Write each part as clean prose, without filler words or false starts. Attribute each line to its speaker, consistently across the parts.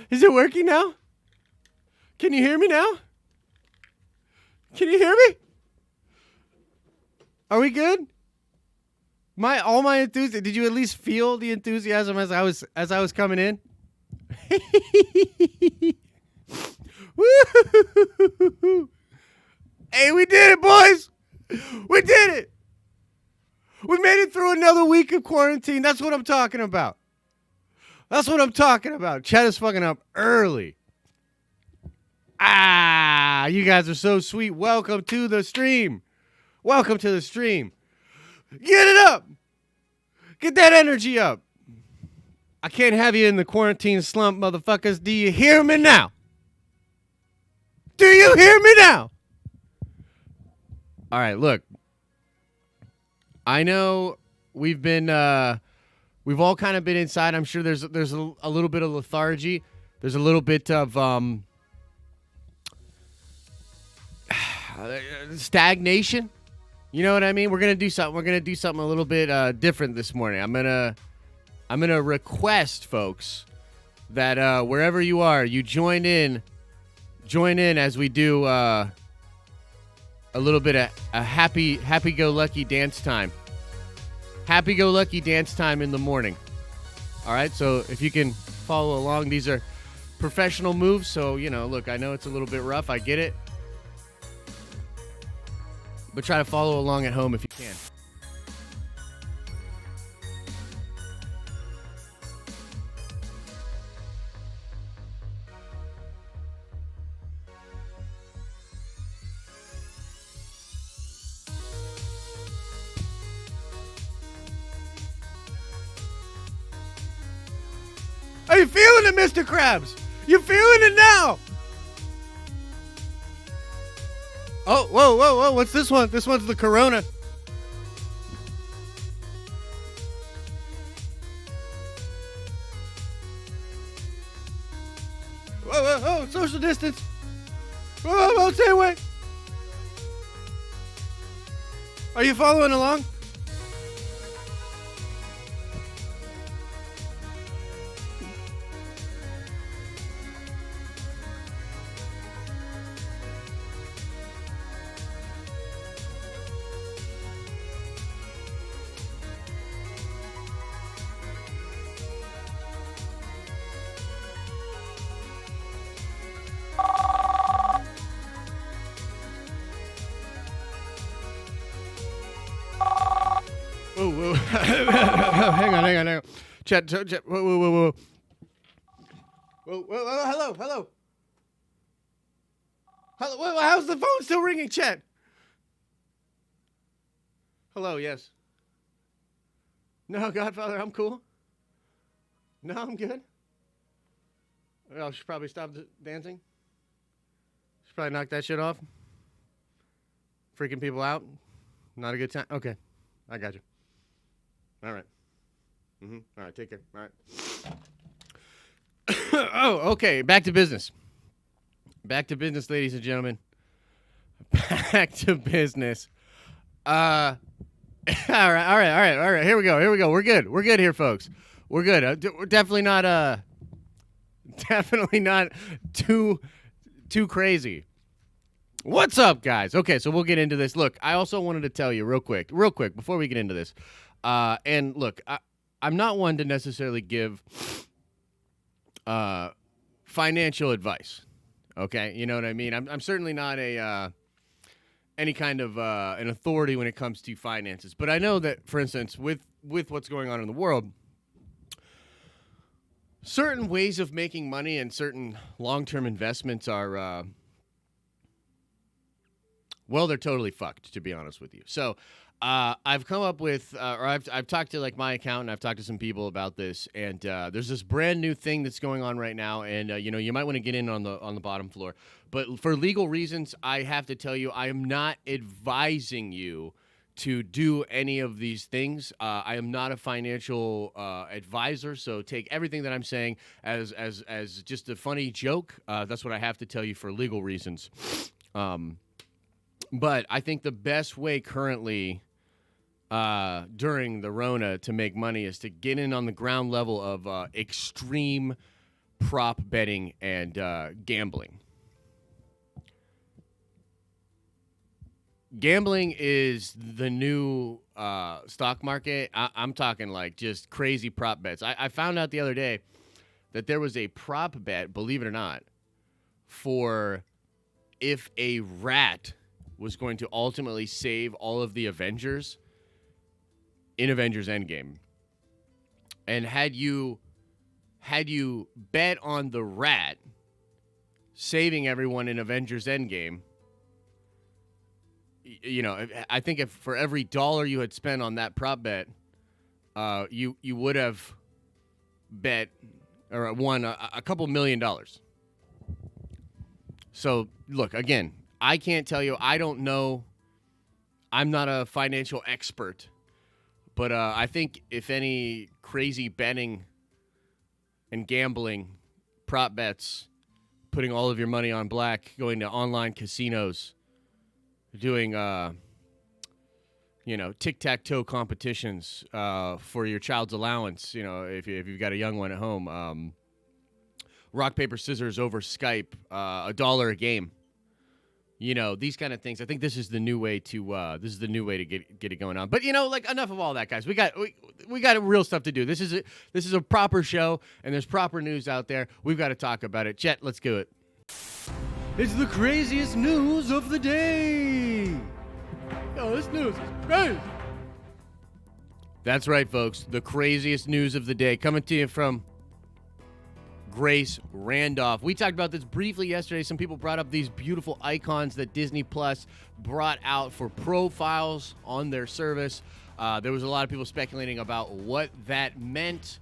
Speaker 1: Is it working now? Can you hear me now? Can you hear me? Are we good? All my enthusiasm. Did you at least feel the enthusiasm as I was coming in? Woo! Hey, we did it, boys! We did it! We made it through another week of quarantine. That's what I'm talking about. That's what I'm talking about. Chet is fucking up early. You guys are so sweet. Welcome to the stream. Welcome to the stream. Get it up. Get that energy up. I can't have you in the quarantine slump, motherfuckers. Do you hear me now? Do you hear me now? All right, look. I know we've all kind of been inside. I'm sure there's a little bit of lethargy. There's a little bit of stagnation. You know what I mean? We're gonna do something. We're gonna do something a little bit different this morning. I'm gonna request, folks, that wherever you are, you join in as we do a little bit of a happy-go-lucky dance time. Happy-go-lucky dance time in the morning. All right, so if you can follow along, these are professional moves. So, look, I know it's a little bit rough. I get it. But try to follow along at home if you can. Are you feeling it, Mr. Krabs? You feeling it now? Oh, whoa. What's this one? This one's the Corona. Whoa, social distance. Whoa, stay away. Are you following along? Whoa. Hang on. Chat. Whoa. Hello. How's the phone still ringing, Chat? Hello, yes. No, Godfather, I'm cool. No, I'm good. I should probably stop dancing. Should probably knock that shit off. Freaking people out. Not a good time. Okay, I got you. All right. All right, take care. All right. Oh, okay. Back to business. Back to business, ladies and gentlemen. Back to business. All right. Here we go. We're good. We're good here, folks. We're good. We're definitely not too crazy. What's up, guys? Okay, so we'll get into this. Look, I also wanted to tell you real quick, before we get into this. And look, I'm not one to necessarily give financial advice. Okay, you know what I mean? I'm certainly not any kind of an authority when it comes to finances. But I know that, for instance, with what's going on in the world, certain ways of making money and certain long-term investments are, they're totally fucked, to be honest with you. So I've come up with, I've talked to my accountant, I've talked to some people about this, and there's this brand new thing that's going on right now, and you might want to get in on the bottom floor. But for legal reasons, I have to tell you, I am not advising you to do any of these things. I am not a financial advisor, so take everything that I'm saying as just a funny joke. That's what I have to tell you for legal reasons. But I think the best way currently during the Rona to make money is to get in on the ground level of extreme prop betting and gambling. Gambling is the new stock market. I'm talking like just crazy prop bets. I found out the other day that there was a prop bet, believe it or not, for if a rat was going to ultimately save all of the Avengers in Avengers Endgame. And had you bet on the rat saving everyone in Avengers Endgame, you know, I think if for every dollar you had spent on that prop bet, you would have bet or won a couple $1 million. So, look, again, I can't tell you. I don't know. I'm not a financial expert. But I think if any crazy betting and gambling, prop bets, putting all of your money on black, going to online casinos, doing, tic-tac-toe competitions for your child's allowance, if you've got a young one at home, rock, paper, scissors over Skype, $1 a game. These kind of things. I think this is the new way to get it going on. But enough of all that, guys. We got real stuff to do. This is a proper show, and there's proper news out there. We've got to talk about it. Chet, let's do it. It's the craziest news of the day. Oh, this news is crazy. That's right, folks. The craziest news of the day coming to you from Grace Randolph. We talked about this briefly yesterday. Some people brought up these beautiful icons that Disney Plus brought out for profiles on their service. There was a lot of people speculating about what that meant.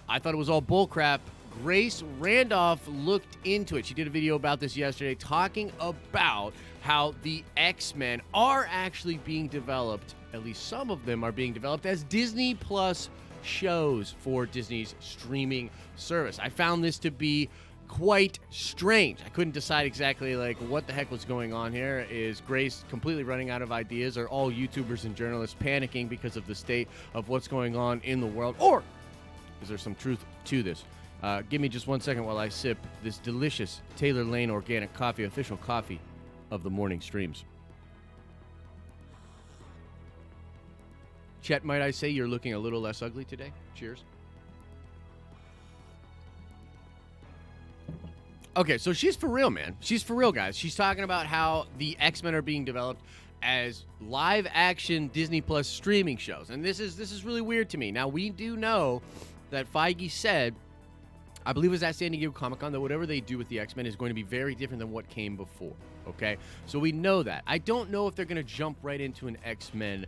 Speaker 1: I thought it was all bullcrap. Grace Randolph looked into it. She did a video about this yesterday talking about how the X-Men are actually being developed, at least some of them are being developed as Disney Plus shows for Disney's streaming service. I found this to be quite strange. I couldn't decide exactly what the heck was going on here. Is Grace completely running out of ideas? Are all YouTubers and journalists panicking because of the state of what's going on in the world? Or is there some truth to this? Give me just 1 second while I sip this delicious Taylor Lane organic coffee, official coffee of the morning streams. Chet, might I say you're looking a little less ugly today? Cheers. Okay, so she's for real, man. She's for real, guys. She's talking about how the X-Men are being developed as live-action Disney Plus streaming shows. And this is really weird to me. Now, we do know that Feige said, I believe it was at San Diego Comic-Con, that whatever they do with the X-Men is going to be very different than what came before, okay? So we know that. I don't know if they're going to jump right into an X-Men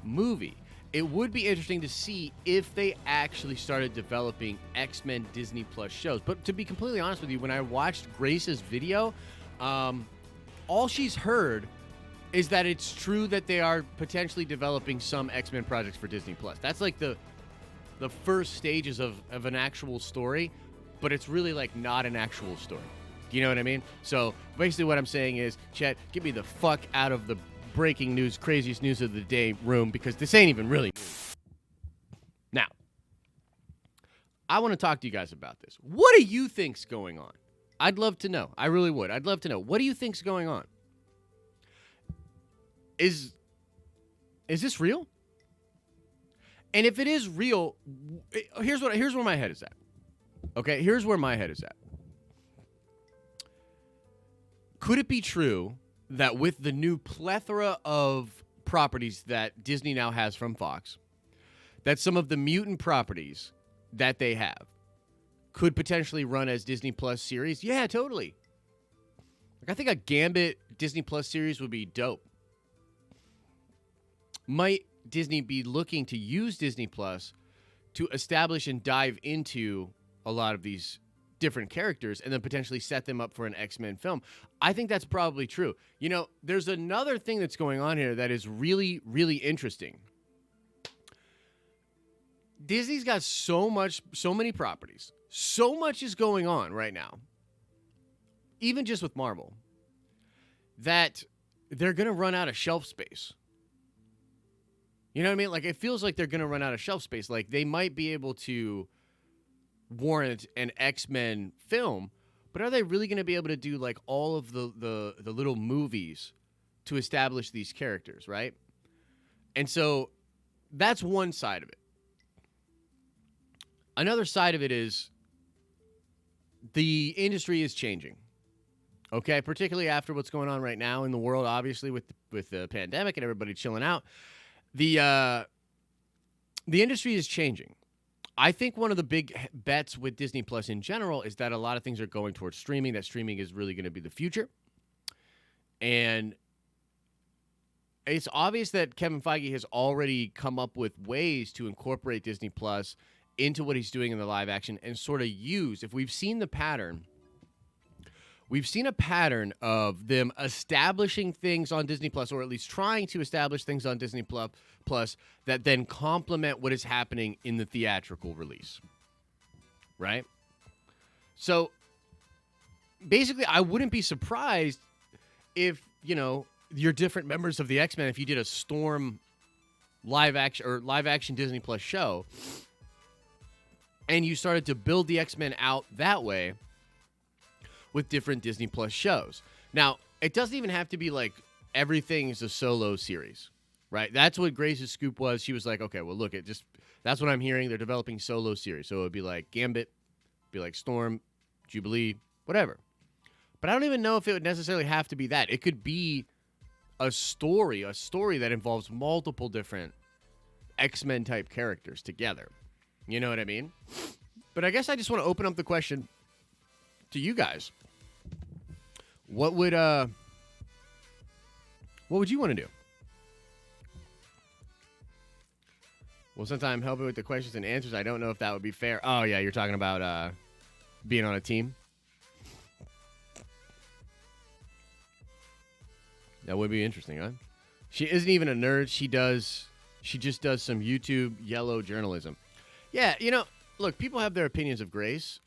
Speaker 1: movie. It would be interesting to see if they actually started developing X-Men Disney Plus shows. But to be completely honest with you, when I watched Grace's video, all she's heard is that it's true that they are potentially developing some X-Men projects for Disney Plus. That's like the first stages of an actual story, but it's really not an actual story. Do you know what I mean? So basically what I'm saying is, Chet, get me the fuck out of the breaking news, craziest news of the day room, because this ain't even really news. Now, I want to talk to you guys about this. What do you think's going on? I'd love to know. I really would. I'd love to know. What do you think's going on? Is this real? And if it is real, here's where my head is at. Okay, here's where my head is at. Could it be true that with the new plethora of properties that Disney now has from Fox, that some of the mutant properties that they have could potentially run as Disney Plus series? Yeah, totally. I think a Gambit Disney Plus series would be dope. Might Disney be looking to use Disney Plus to establish and dive into a lot of these different characters and then potentially set them up for an X-Men film? I think that's probably true. There's another thing that's going on here that is really, really interesting. Disney's got so many properties. So much is going on right now, even just with Marvel, that they're going to run out of shelf space. You know what I mean? It feels like they're going to run out of shelf space. They might be able to warrant an X-Men film, but are they really going to be able to do like all of the little movies to establish these characters, right? And so that's one side of it. Another side of it is the industry is changing. Okay, particularly after what's going on right now in the world, obviously with the pandemic and everybody chilling out, the industry is changing. I think one of the big bets with Disney Plus in general is that a lot of things are going towards streaming. That streaming is really going to be the future, and it's obvious that Kevin Feige has already come up with ways to incorporate Disney Plus into what he's doing in the live action and sort of use. If we've seen the pattern. We've seen a pattern of them establishing things on Disney Plus, or at least trying to establish things on Disney Plus that then complement what is happening in the theatrical release. Right? So basically, I wouldn't be surprised if, your different members of the X-Men, if you did a Storm live action Disney Plus show and you started to build the X-Men out that way with different Disney Plus shows. Now, it doesn't even have to be like everything is a solo series, right? That's what Grace's scoop was. She was like, okay, well, look, that's what I'm hearing. They're developing solo series. So it would be like Gambit, be like Storm, Jubilee, whatever. But I don't even know if it would necessarily have to be that. It could be a story that involves multiple different X-Men type characters together. You know what I mean? But I guess I just want to open up the question to you guys. What would you want to do? Well, since I'm helping with the questions and answers, I don't know if that would be fair. Oh yeah, you're talking about being on a team. That would be interesting, huh? She isn't even a nerd. She just does some YouTube yellow journalism. Yeah, look, people have their opinions of Grace.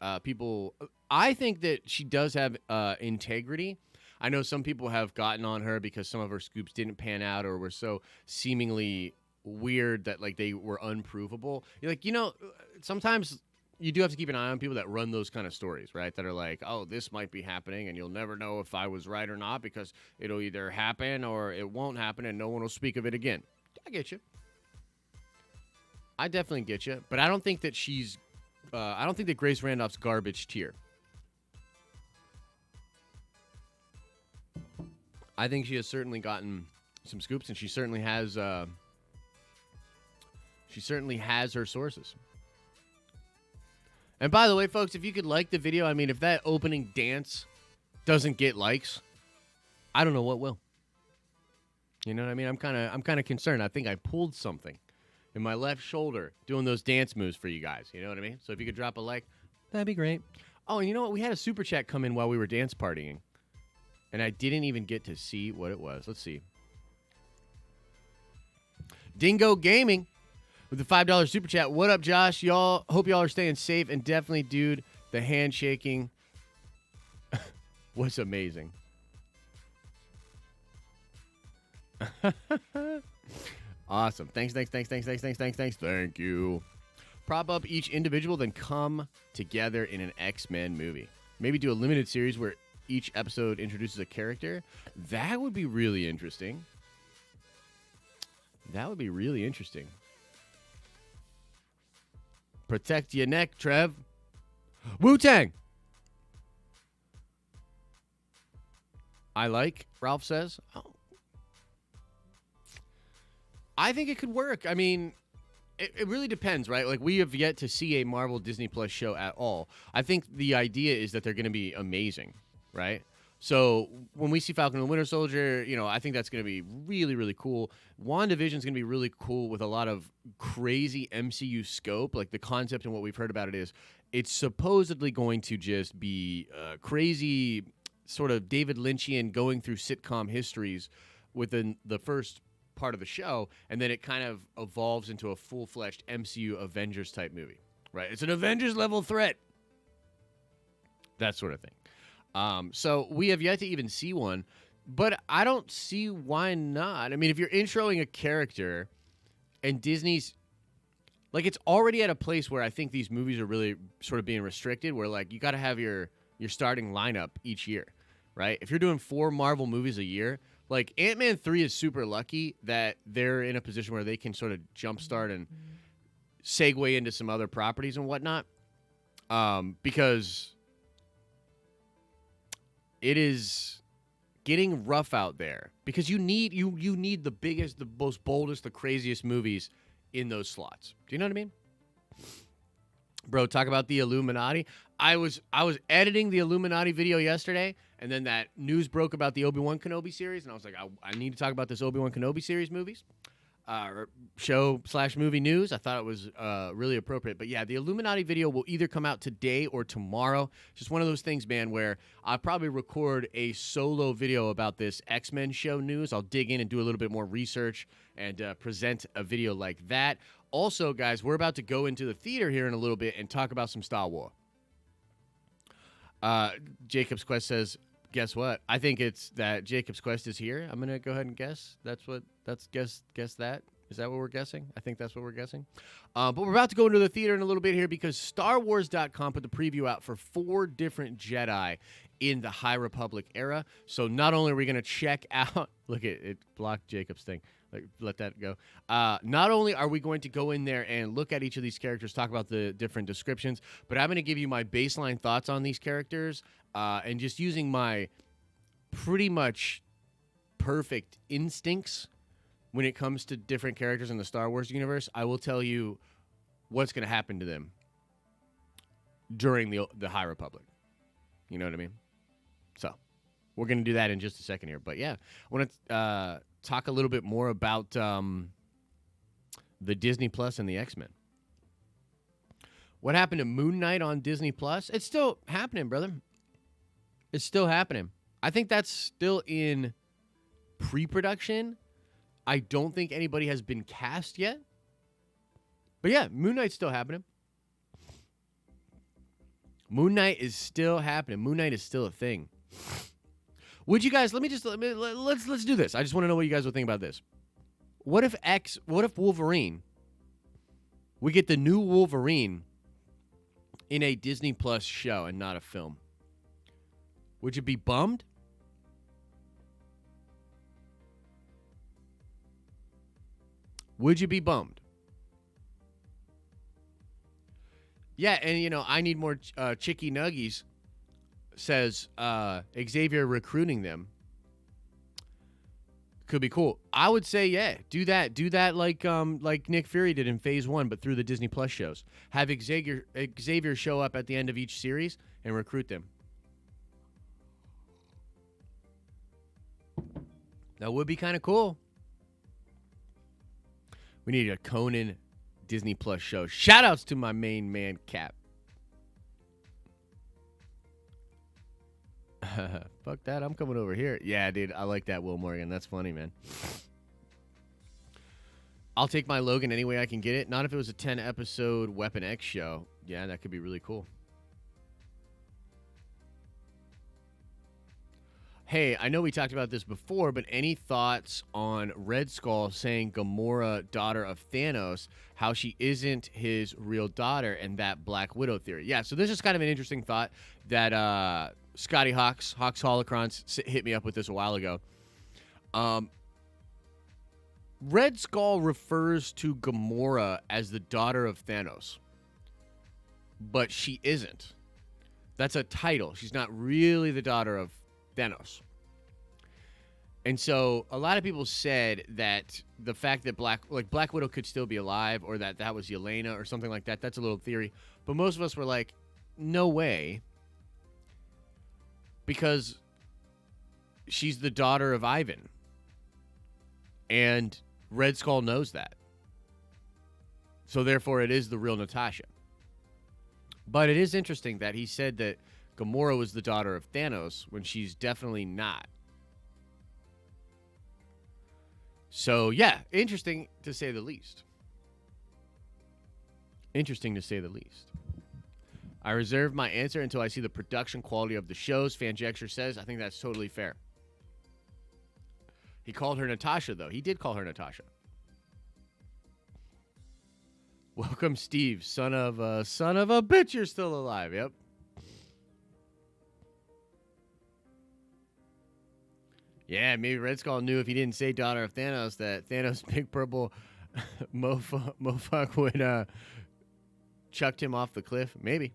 Speaker 1: I think that she does have integrity. I know some people have gotten on her because some of her scoops didn't pan out or were so seemingly weird that like they were unprovable. You're like, sometimes you do have to keep an eye on people that run those kind of stories, right? That are like, oh, this might be happening and you'll never know if I was right or not because it'll either happen or it won't happen and no one will speak of it again. I get you. I definitely get you. But I don't think that I don't think that Grace Randolph's garbage tier. I think she has certainly gotten some scoops, and she certainly has her sources. And by the way, folks, if you could like the video, I mean, if that opening dance doesn't get likes, I don't know what will. You know what I mean? I'm kind of concerned. I think I pulled something in my left shoulder doing those dance moves for you guys. You know what I mean? So if you could drop a like, that'd be great. Oh, and you know what? We had a super chat come in while we were dance partying, and I didn't even get to see what it was. Let's see. Dingo Gaming with the $5 super chat. What up, Josh? Y'all, hope y'all are staying safe, and definitely, dude, the handshaking was amazing. Awesome. Thanks. Thank you. Prop up each individual, then come together in an X-Men movie. Maybe do a limited series where each episode introduces a character. That would be really interesting. Protect your neck, Trev. Wu-Tang. I like, Ralph says. Oh. I think it could work. I mean, it really depends, right? Like, we have yet to see a Marvel Disney Plus show at all. I think the idea is that they're going to be amazing, right? So when we see Falcon and the Winter Soldier, I think that's going to be really, really cool. Wanda Vision is going to be really cool with a lot of crazy MCU scope. Like, the concept and what we've heard about it is it's supposedly going to just be crazy sort of David Lynchian going through sitcom histories within the first part of the show, and then it kind of evolves into a full-fledged MCU Avengers type movie, right? It's an Avengers level threat. That sort of thing. So we have yet to even see one, but I don't see why not. I mean, if you're introing a character and Disney's Like, it's already at a place where I think these movies are really sort of being restricted, where, like, you got to have your starting lineup each year, right? If you're doing 4 Marvel movies a year, like, Ant-Man 3 is super lucky that they're in a position where they can sort of jumpstart and segue into some other properties and whatnot, because it is getting rough out there, because you need you need the biggest, the most boldest, the craziest movies in those slots. Do you know what I mean? Bro, talk about the Illuminati. I was editing the Illuminati video yesterday, and then that news broke about the Obi-Wan Kenobi series, and I was like, I need to talk about this Obi-Wan Kenobi series movies. Show/movie news. I thought it was really appropriate. But yeah, the Illuminati video will either come out today or tomorrow. Just one of those things, man, where I'll probably record a solo video about this X-Men show news. I'll dig in and do a little bit more research and present a video like that. Also, guys, we're about to go into the theater here in a little bit and talk about some Star Wars. Jacob's Quest says, guess what? I think it's that Jacob's Quest is here. I'm going to go ahead and guess. Guess that. Is that what we're guessing? I think that's what we're guessing. But we're about to go into the theater in a little bit here because StarWars.com put the preview out for 4 different Jedi in the High Republic era. So not only are we going to check out... Look, it blocked Jacob's thing. Let that go. Not only are we going to go in there and look at each of these characters, talk about the different descriptions, but I'm going to give you my baseline thoughts on these characters, and just using my pretty much perfect instincts when it comes to different characters in the Star Wars universe. I will tell you what's going to happen to them during the High Republic. You know what I mean? So we're going to do that in just a second here. But yeah, I want to talk a little bit more about the Disney Plus and the X-Men. What happened to Moon Knight on Disney Plus? It's still happening, brother. It's still happening. I think that's still in pre-production. I don't think anybody has been cast yet. But yeah, Moon Knight's still happening. Moon Knight is still happening. Moon Knight is still a thing. Would you guys, let's do this. I just want to know what you guys would think about this. What if Wolverine, we get the new Wolverine in a Disney Plus show and not a film? Would you be bummed? Would you be bummed? Yeah, and I need more chicky nuggies, says Xavier recruiting them. Could be cool. I would say, yeah, do that like Nick Fury did in Phase 1, but through the Disney Plus shows. Have Xavier show up at the end of each series and recruit them. That would be kind of cool. We need a Conan Disney Plus show. Shout-outs to my main man, Cap. Fuck that. I'm coming over here. Yeah, dude. I like that, Will Morgan. That's funny, man. I'll take my Logan any way I can get it. Not if it was a 10-episode Weapon X show. Yeah, that could be really cool. Hey, I know we talked about this before, but any thoughts on Red Skull saying Gamora, daughter of Thanos, how she isn't his real daughter, and that Black Widow theory? Yeah, so this is kind of an interesting thought that Scotty Hawks Holocrons hit me up with this a while ago. Red Skull refers to Gamora as the daughter of Thanos, but she isn't. That's a title. She's not really the daughter of Thanos. And so a lot of people said that the fact that Black Widow could still be alive, or that was Yelena or something like that, that's a little theory. But most of us were like, no way. Because she's the daughter of Ivan. And Red Skull knows that. So therefore it is the real Natasha. But it is interesting that he said that Gamora was the daughter of Thanos when she's definitely not. So, yeah, interesting to say the least. Interesting to say the least. I reserve my answer until I see the production quality of the shows, Fanjexer says. I think that's totally fair. He called her Natasha, though. He did call her Natasha. Welcome, Steve, son of a bitch. You're still alive. Yep. Yeah, maybe Red Skull knew if he didn't say daughter of Thanos that Thanos' big purple mofuck would chucked him off the cliff. Maybe.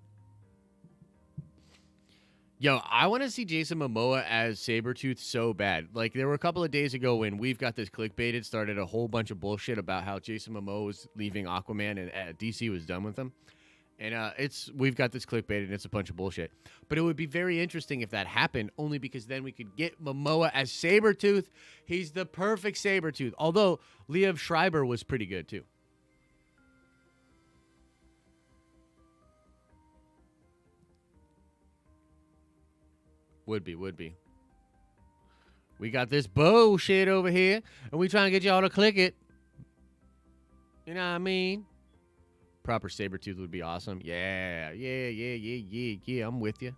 Speaker 1: Yo, I want to see Jason Momoa as Sabretooth so bad. Like, there were a couple of days ago when We've Got This clickbaited started a whole bunch of bullshit about how Jason Momoa was leaving Aquaman and DC was done with him. And We've Got This clickbaited and it's a bunch of bullshit. But it would be very interesting if that happened, only because then we could get Momoa as Sabretooth. He's the perfect Sabretooth. Although Liev Schreiber was pretty good too. Would be. We got this bullshit over here, and we trying to get y'all to click it. You know what I mean? Proper Sabretooth would be awesome. Yeah. I'm with you.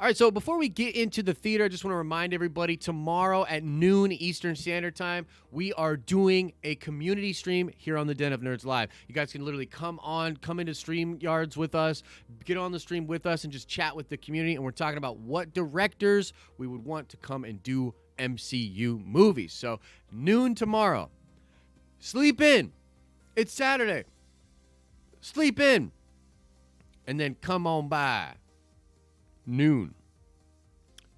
Speaker 1: All right, so before we get into the theater, I just want to remind everybody, tomorrow at noon Eastern Standard Time, we are doing a community stream here on the Den of Nerds Live. You guys can literally come into StreamYards with us, get on the stream with us, and just chat with the community. And we're talking about what directors we would want to come and do MCU movies. So noon tomorrow. Sleep in. It's Saturday. Sleep in. And then come on by. Noon.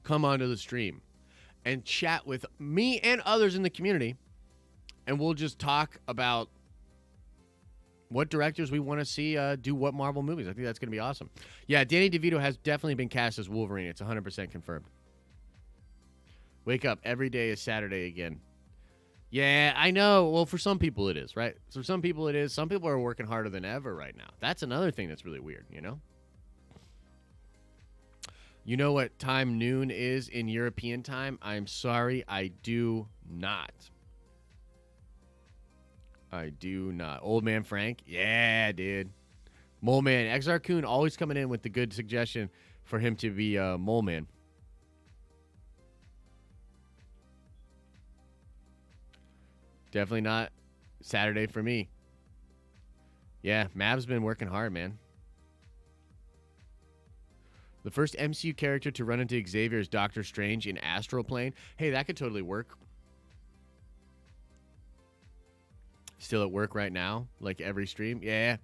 Speaker 1: Come onto the stream and chat with me and others in the community, and we'll just talk about what directors we want to see do what Marvel movies. I think that's going to be awesome. Yeah, Danny DeVito has definitely been cast as Wolverine. It's 100% confirmed. Wake up. Every day is Saturday again. Yeah, I know. Well, for some people it is, right? For some people it is. Some people are working harder than ever right now. That's another thing that's really weird, you know? You know what time noon is in European time? I'm sorry, I do not. Old Man Frank? Yeah, dude. Mole Man. Exar Kun always coming in with the good suggestion for him to be Mole Man. Definitely not Saturday for me. Yeah, Mav's been working hard, man. The first MCU character to run into Xavier is Doctor Strange in Astral Plane. Hey, that could totally work. Still at work right now, like every stream. Yeah.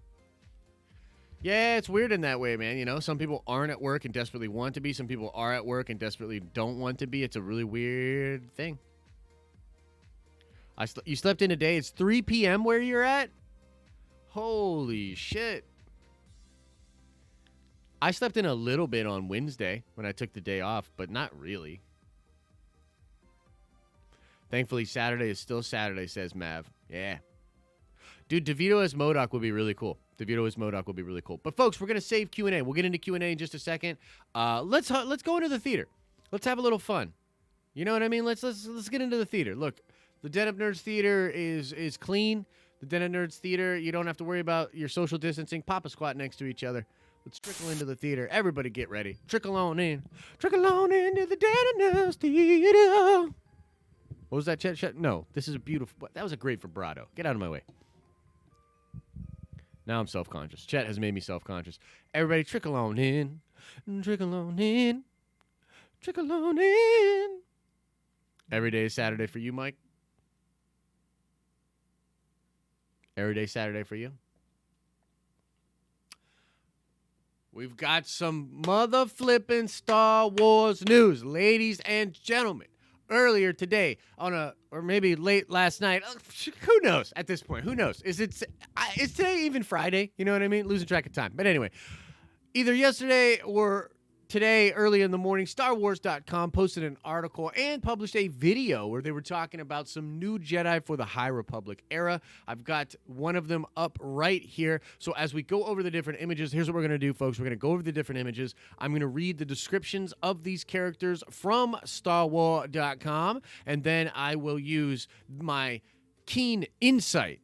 Speaker 1: Yeah, it's weird in that way, man. You know, some people aren't at work and desperately want to be. Some people are at work and desperately don't want to be. It's a really weird thing. You slept in today. It's 3 p.m. where you're at? Holy shit. I slept in a little bit on Wednesday when I took the day off, but not really. Thankfully, Saturday is still Saturday, says Mav. Yeah. Dude, DeVito as MODOK would be really cool. But folks, we're going to save Q&A. We'll get into Q&A in just a second. Let's go into the theater. Let's have a little fun. You know what I mean? Let's get into the theater. Look, the Den of Nerds Theater is clean. The Den of Nerds Theater, you don't have to worry about your social distancing. Pop a squat next to each other. Let's trickle into the theater. Everybody get ready. Trickle on in. Trickle on into the Den of Nerds Theater. What was that, Chet? No, this is a beautiful... That was a great vibrato. Get out of my way. Now I'm self-conscious. Chet has made me self-conscious. Everybody trickle on in. Trickle on in. Trickle on in. Every day is Saturday for you, Mike? Every day Saturday for you? We've got some mother-flipping Star Wars news, ladies and gentlemen. Earlier today, or maybe late last night, who knows at this point? Who knows? Is today even Friday? You know what I mean? Losing track of time. But anyway, either yesterday or today, early in the morning, StarWars.com posted an article and published a video where they were talking about some new Jedi for the High Republic era. I've got one of them up right here. So as we go over the different images, here's what we're going to do, folks. We're going to go over the different images. I'm going to read the descriptions of these characters from StarWars.com, and then I will use my keen insight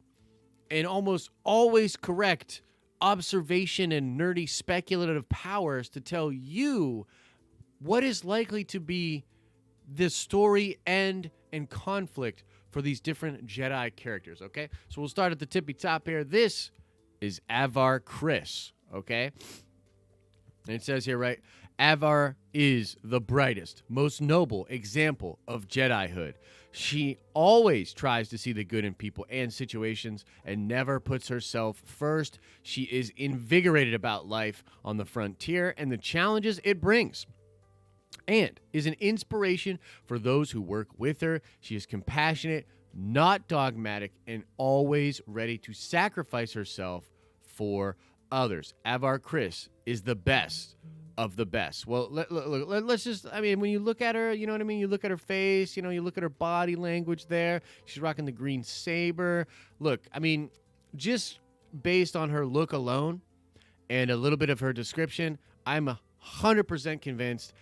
Speaker 1: and almost always correct observation and nerdy speculative powers to tell you what is likely to be the story end and conflict for these different Jedi characters, okay? So we'll start at the tippy top here. This is Avar Kriss, okay? And it says here, right, Avar is the brightest, most noble example of Jedihood. She always tries to see the good in people and situations and never puts herself first. She is invigorated about life on the frontier and the challenges it brings, and is an inspiration for those who work with her. She is compassionate, not dogmatic, and always ready to sacrifice herself for others. Avar Kriss is the best of the best. Well, let's just, I mean, when you look at her, you know what I mean? You look at her face, you know, you look at her body language there. She's rocking the green saber. Look, I mean, just based on her look alone and a little bit of her description, I'm 100% convinced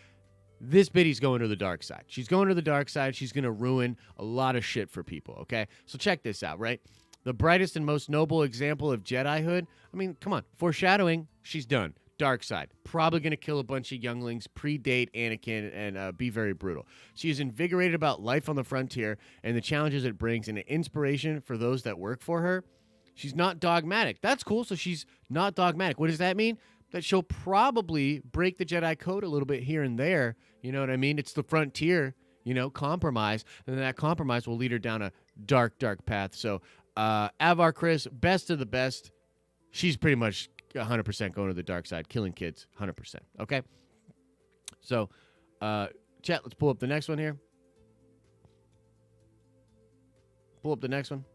Speaker 1: this biddy's going to the dark side. She's going to the dark side. She's going to ruin a lot of shit for people, okay? So check this out, right? The brightest and most noble example of Jedihood. I mean, come on. Foreshadowing, she's done. Dark side. Probably going to kill a bunch of younglings, predate Anakin, and be very brutal. She is invigorated about life on the frontier and the challenges it brings, and an inspiration for those that work for her. She's not dogmatic. That's cool. So she's not dogmatic. What does that mean? That she'll probably break the Jedi code a little bit here and there. You know what I mean? It's the frontier, you know, compromise. And then that compromise will lead her down a dark, dark path. So Avar Kriss, best of the best. She's pretty much 100% going to the dark side, killing kids, 100%. Okay? So, chat, let's pull up the next one here. Pull up the next one.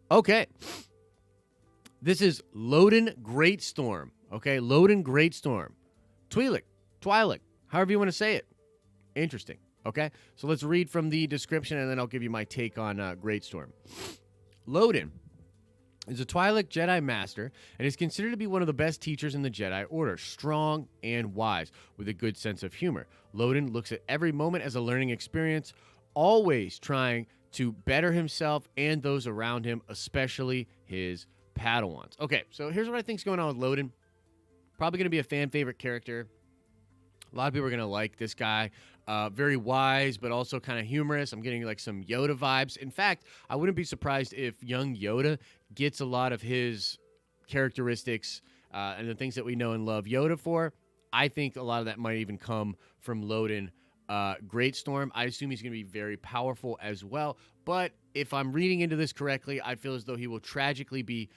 Speaker 1: Okay. This is Loden Greatstorm. Okay? Loden Greatstorm. Twi'lek, however you want to say it. Interesting. Okay? So let's read from the description, and then I'll give you my take on Greatstorm. Loden is a Twi'lek Jedi Master and is considered to be one of the best teachers in the Jedi Order, strong and wise, with a good sense of humor. Loden looks at every moment as a learning experience, always trying to better himself and those around him, especially his Padawans. Okay, so here's what I think's going on with Loden. Probably going to be a fan favorite character. A lot of people are going to like this guy. Very wise, but also kind of humorous. I'm getting like some Yoda vibes. In fact, I wouldn't be surprised if young Yoda gets a lot of his characteristics and the things that we know and love Yoda for. I think a lot of that might even come from Loden Greatstorm. I assume he's going to be very powerful as well. But if I'm reading into this correctly, I feel as though he will tragically be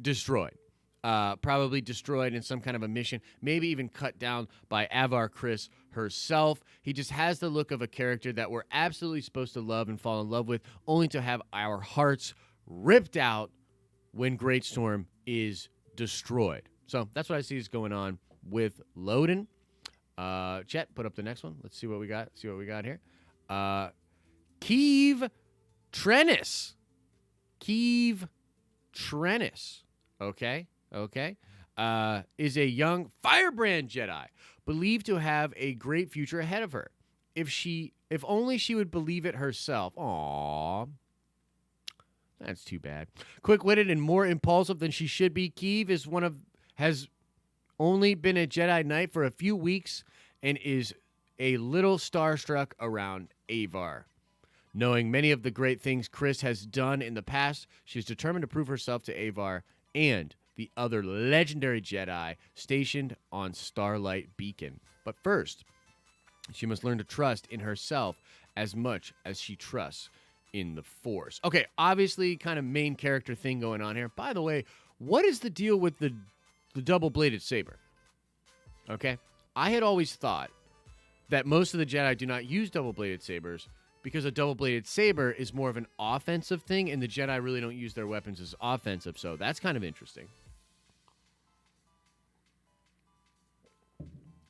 Speaker 1: destroyed. Probably destroyed in some kind of a mission, maybe even cut down by Avar Kriss herself. He just has the look of a character that we're absolutely supposed to love and fall in love with, only to have our hearts ripped out when Greatstorm is destroyed. So that's what I see is going on with Loden. Chet, put up the next one. Let's see what we got. Here. Keeve Trennis. Okay. Is a young firebrand Jedi, believed to have a great future ahead of her. If only she would believe it herself. Aww. That's too bad. Quick-witted and more impulsive than she should be, Keeve has only been a Jedi Knight for a few weeks and is a little starstruck around Avar. Knowing many of the great things Kriss has done in the past, she is determined to prove herself to Avar and the other legendary Jedi stationed on Starlight Beacon. But first, she must learn to trust in herself as much as she trusts in the Force. Okay, obviously kind of main character thing going on here. By the way, what is the deal with the double-bladed saber? Okay, I had always thought that most of the Jedi do not use double-bladed sabers because a double-bladed saber is more of an offensive thing, and the Jedi really don't use their weapons as offensive, so that's kind of interesting.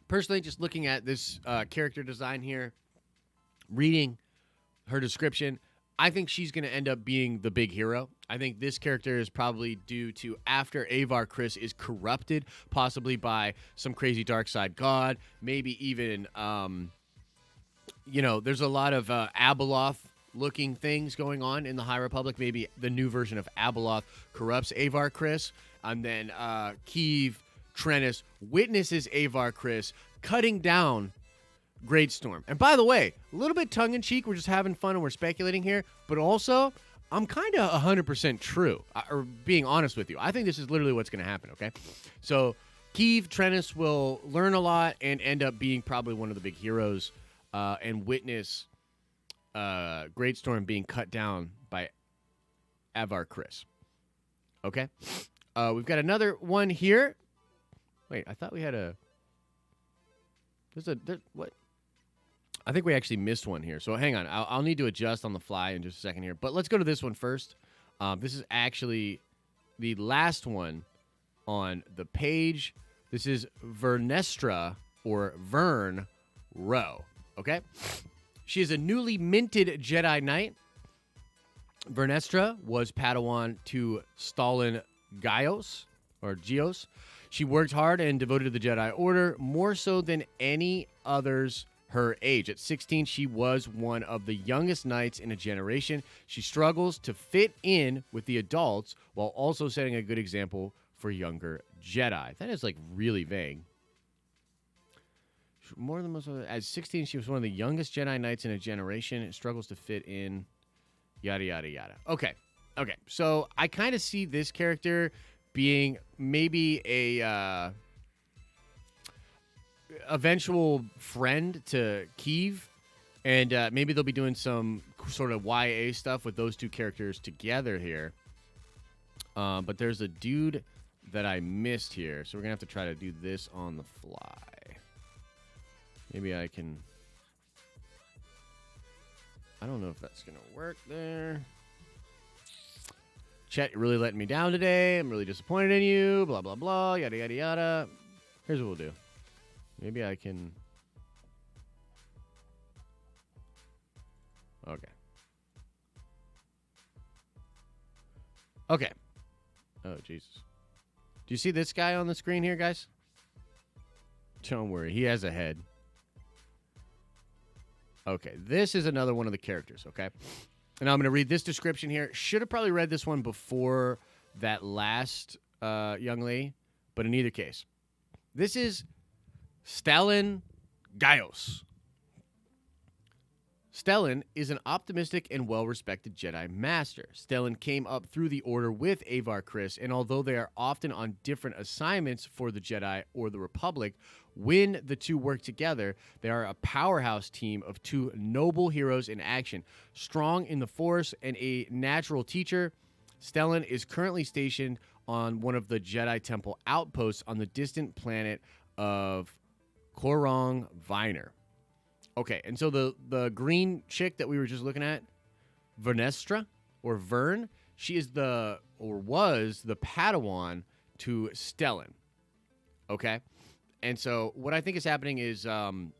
Speaker 1: Personally, just looking at this character design here, reading her description, I think she's going to end up being the big hero. I think this character is probably due to after Avar Kriss is corrupted, possibly by some crazy dark side god, maybe even, there's a lot of Abeloth-looking things going on in the High Republic. Maybe the new version of Abeloth corrupts Avar Kriss, and then Keeve Trennis witnesses Avar Kriss cutting down Great Storm. And by the way, a little bit tongue-in-cheek, we're just having fun and we're speculating here, but also, I'm kind of 100% true, or being honest with you. I think this is literally what's going to happen, okay? So, Keeve Trennis will learn a lot and end up being probably one of the big heroes and witness Great Storm being cut down by Avar Kriss. Okay? We've got another one here. Wait, I thought we had a... what? I think we actually missed one here. So hang on. I'll need to adjust on the fly in just a second here. But let's go to this one first. This is actually the last one on the page. This is Vernestra, or Vern Rowe. Okay? She is a newly minted Jedi Knight. Vernestra was Padawan to Stalin Gios, or Gios. She worked hard and devoted to the Jedi Order, more so than any others her age. At 16, she was one of the youngest knights in a generation. She struggles to fit in with the adults while also setting a good example for younger Jedi. That is, like, really vague. More than most of it. At 16, she was one of the youngest Jedi Knights in a generation. It struggles to fit in, yada, yada, yada. Okay. So I kind of see this character being maybe a eventual friend to Keeve, and maybe they'll be doing some sort of YA stuff with those two characters together here. But there's a dude that I missed here, so we're gonna have to try to do this on the fly. Maybe I can... I don't know if that's gonna work there. Chet, you're really letting me down today. I'm really disappointed in you. Blah, blah, blah. Yada, yada, yada. Here's what we'll do. Maybe I can... Okay. Oh, Jesus. Do you see this guy on the screen here, guys? Don't worry. He has a head. Okay. This is another one of the characters, okay? And I'm going to read this description here. Should have probably read this one before that last young lady, but in either case. This is Stellan Gios. Stellan is an optimistic and well-respected Jedi Master. Stellan came up through the Order with Avar Kriss, and although they are often on different assignments for the Jedi or the Republic, when the two work together, they are a powerhouse team of two noble heroes in action. Strong in the Force and a natural teacher, Stellan is currently stationed on one of the Jedi Temple outposts on the distant planet of Korong Viner. Okay, and so the green chick that we were just looking at, Vernestra, or Vern, she is was the Padawan to Stellan. Okay? And so what I think is happening is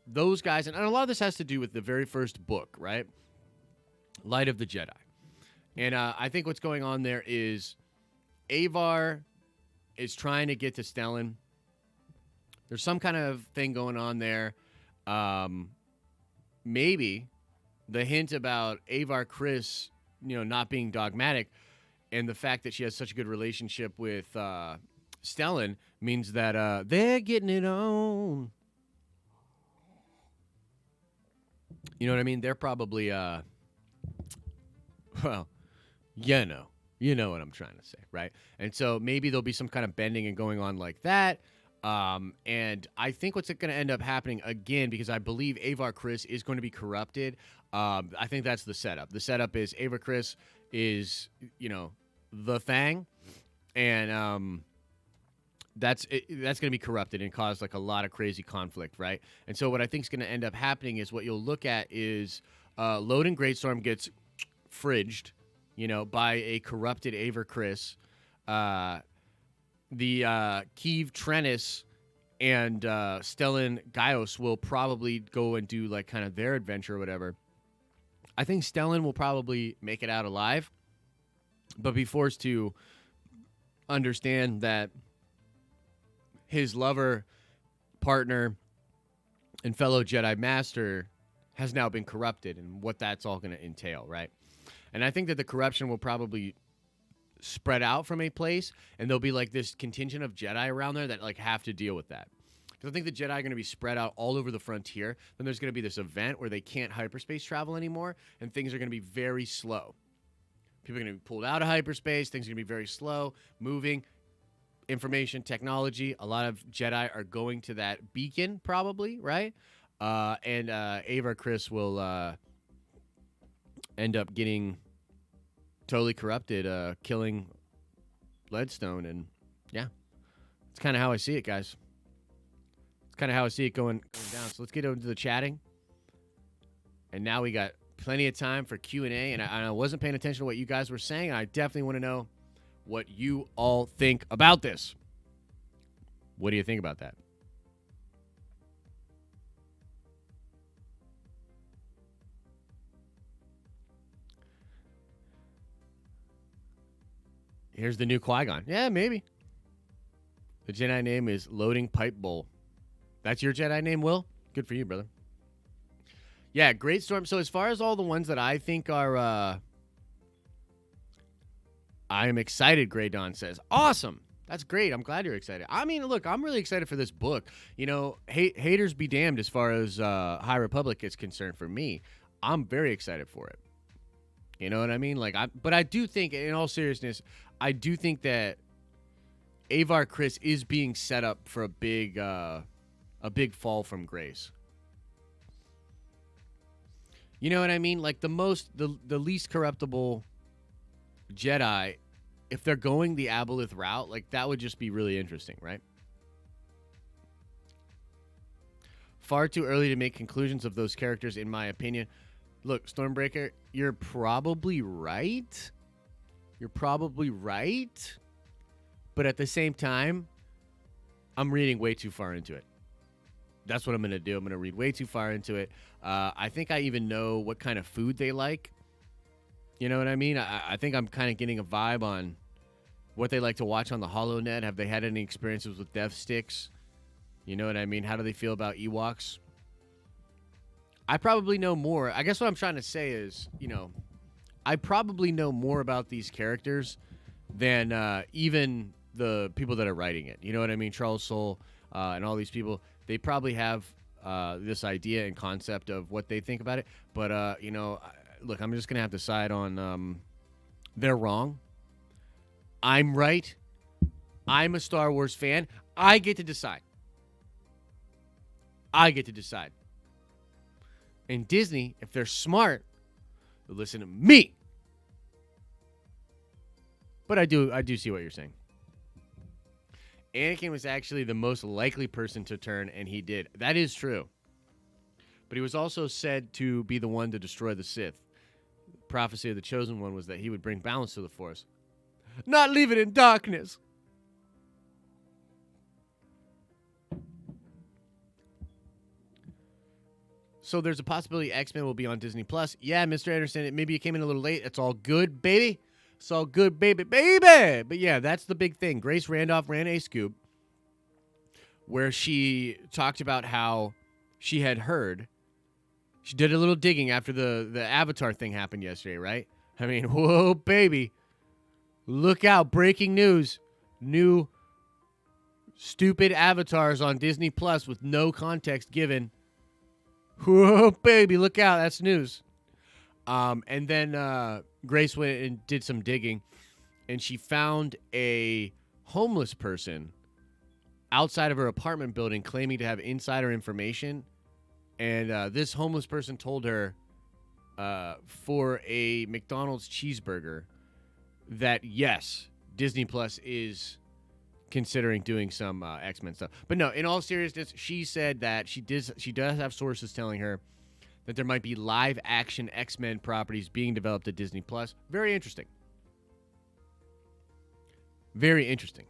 Speaker 1: those guys, and a lot of this has to do with the very first book, right? Light of the Jedi. And I think what's going on there is Avar is trying to get to Stellan. There's some kind of thing going on there. Maybe the hint about Avar Kriss, not being dogmatic, and the fact that she has such a good relationship with Stellan means that they're getting it on. You know what I mean? They're probably, well, you know what I'm trying to say, right? And so maybe there'll be some kind of bending and going on like that. And I think what's going to end up happening again, because I believe Avar Kriss is going to be corrupted. I think that's the setup. The setup is Avar Kriss is, the thing, and that's going to be corrupted and cause like a lot of crazy conflict, right? And so what I think is going to end up happening is what you'll look at is Loden Greatstorm gets fridged, by a corrupted Avar Kriss. The Keeve Trennis and Stellan Gios will probably go and do like kind of their adventure or whatever. I think Stellan will probably make it out alive, but be forced to understand that his lover, partner, and fellow Jedi Master has now been corrupted, and what that's all going to entail, right? And I think that the corruption will probably spread out from a place, and there'll be like this contingent of Jedi around there that like have to deal with that. Because I think the Jedi are going to be spread out all over the frontier. Then there's going to be this event where they can't hyperspace travel anymore, and things are going to be very slow. People are going to be pulled out of hyperspace. Things are going to be very slow, moving. Information technology. A lot of Jedi are going to that beacon, probably, right? And Avar Kriss will end up getting totally corrupted, killing Leadstone, and yeah, it's kind of how I see it, guys. It's kind of how I see it going down. So let's get into the chatting. And now we got plenty of time for Q&A, and I wasn't paying attention to what you guys were saying, and I definitely want to know what you all think about this. What do you think about that? Here's the new Qui-Gon. Yeah, maybe. The Jedi name is Loading Pipe Bowl. That's your Jedi name, Will? Good for you, brother. Yeah, great storm. So as far as all the ones that I think are... I am excited, Grey Dawn says. Awesome. That's great. I'm glad you're excited. I mean, look, I'm really excited for this book. You know, haters be damned as far as High Republic is concerned for me. I'm very excited for it. You know what I mean? But I do think, in all seriousness, I do think that Avar Kriss is being set up for a big fall from grace. You know what I mean? Like the least corruptible Jedi, if they're going the Aboleth route, like that would just be really interesting, right? Far too early to make conclusions of those characters, in my opinion. Look, Stormbreaker, you're probably right. You're probably right. But at the same time, I'm reading way too far into it. That's what I'm going to do. I'm going to read way too far into it. I think I even know what kind of food they like. You know what I mean? I think I'm kind of getting a vibe on what they like to watch on the HoloNet. Have they had any experiences with death sticks? You know what I mean? How do they feel about Ewoks? I probably know more. I guess what I'm trying to say is, you know, I probably know more about these characters than even the people that are writing it. You know what I mean? Charles Soule and all these people, they probably have this idea and concept of what they think about it. But, you know, look, I'm just going to have to side on they're wrong. I'm right. I'm a Star Wars fan. I get to decide. I get to decide. And Disney, if they're smart, they'll listen to me. But I do see what you're saying. Anakin was actually the most likely person to turn, and he did. That is true. But he was also said to be the one to destroy the Sith. The prophecy of the Chosen One was that he would bring balance to the Force. Not leave it in darkness. So there's a possibility X-Men will be on Disney+. Yeah, Mr. Anderson, maybe you came in a little late. It's all good, baby. It's all good, baby, baby. But yeah, that's the big thing. Grace Randolph ran a scoop where she talked about how she had heard. She did a little digging after the Avatar thing happened yesterday, right? I mean, whoa, baby. Look out. Breaking news. New stupid avatars on Disney Plus with no context given. Whoa, baby. Look out. That's news. And then Grace went and did some digging, and she found a homeless person outside of her apartment building claiming to have insider information. And this homeless person told her for a McDonald's cheeseburger that, yes, Disney Plus is considering doing some X-Men stuff. But no, in all seriousness, she said that she does have sources telling her that there might be live-action X-Men properties being developed at Disney Plus. Very interesting. Very interesting.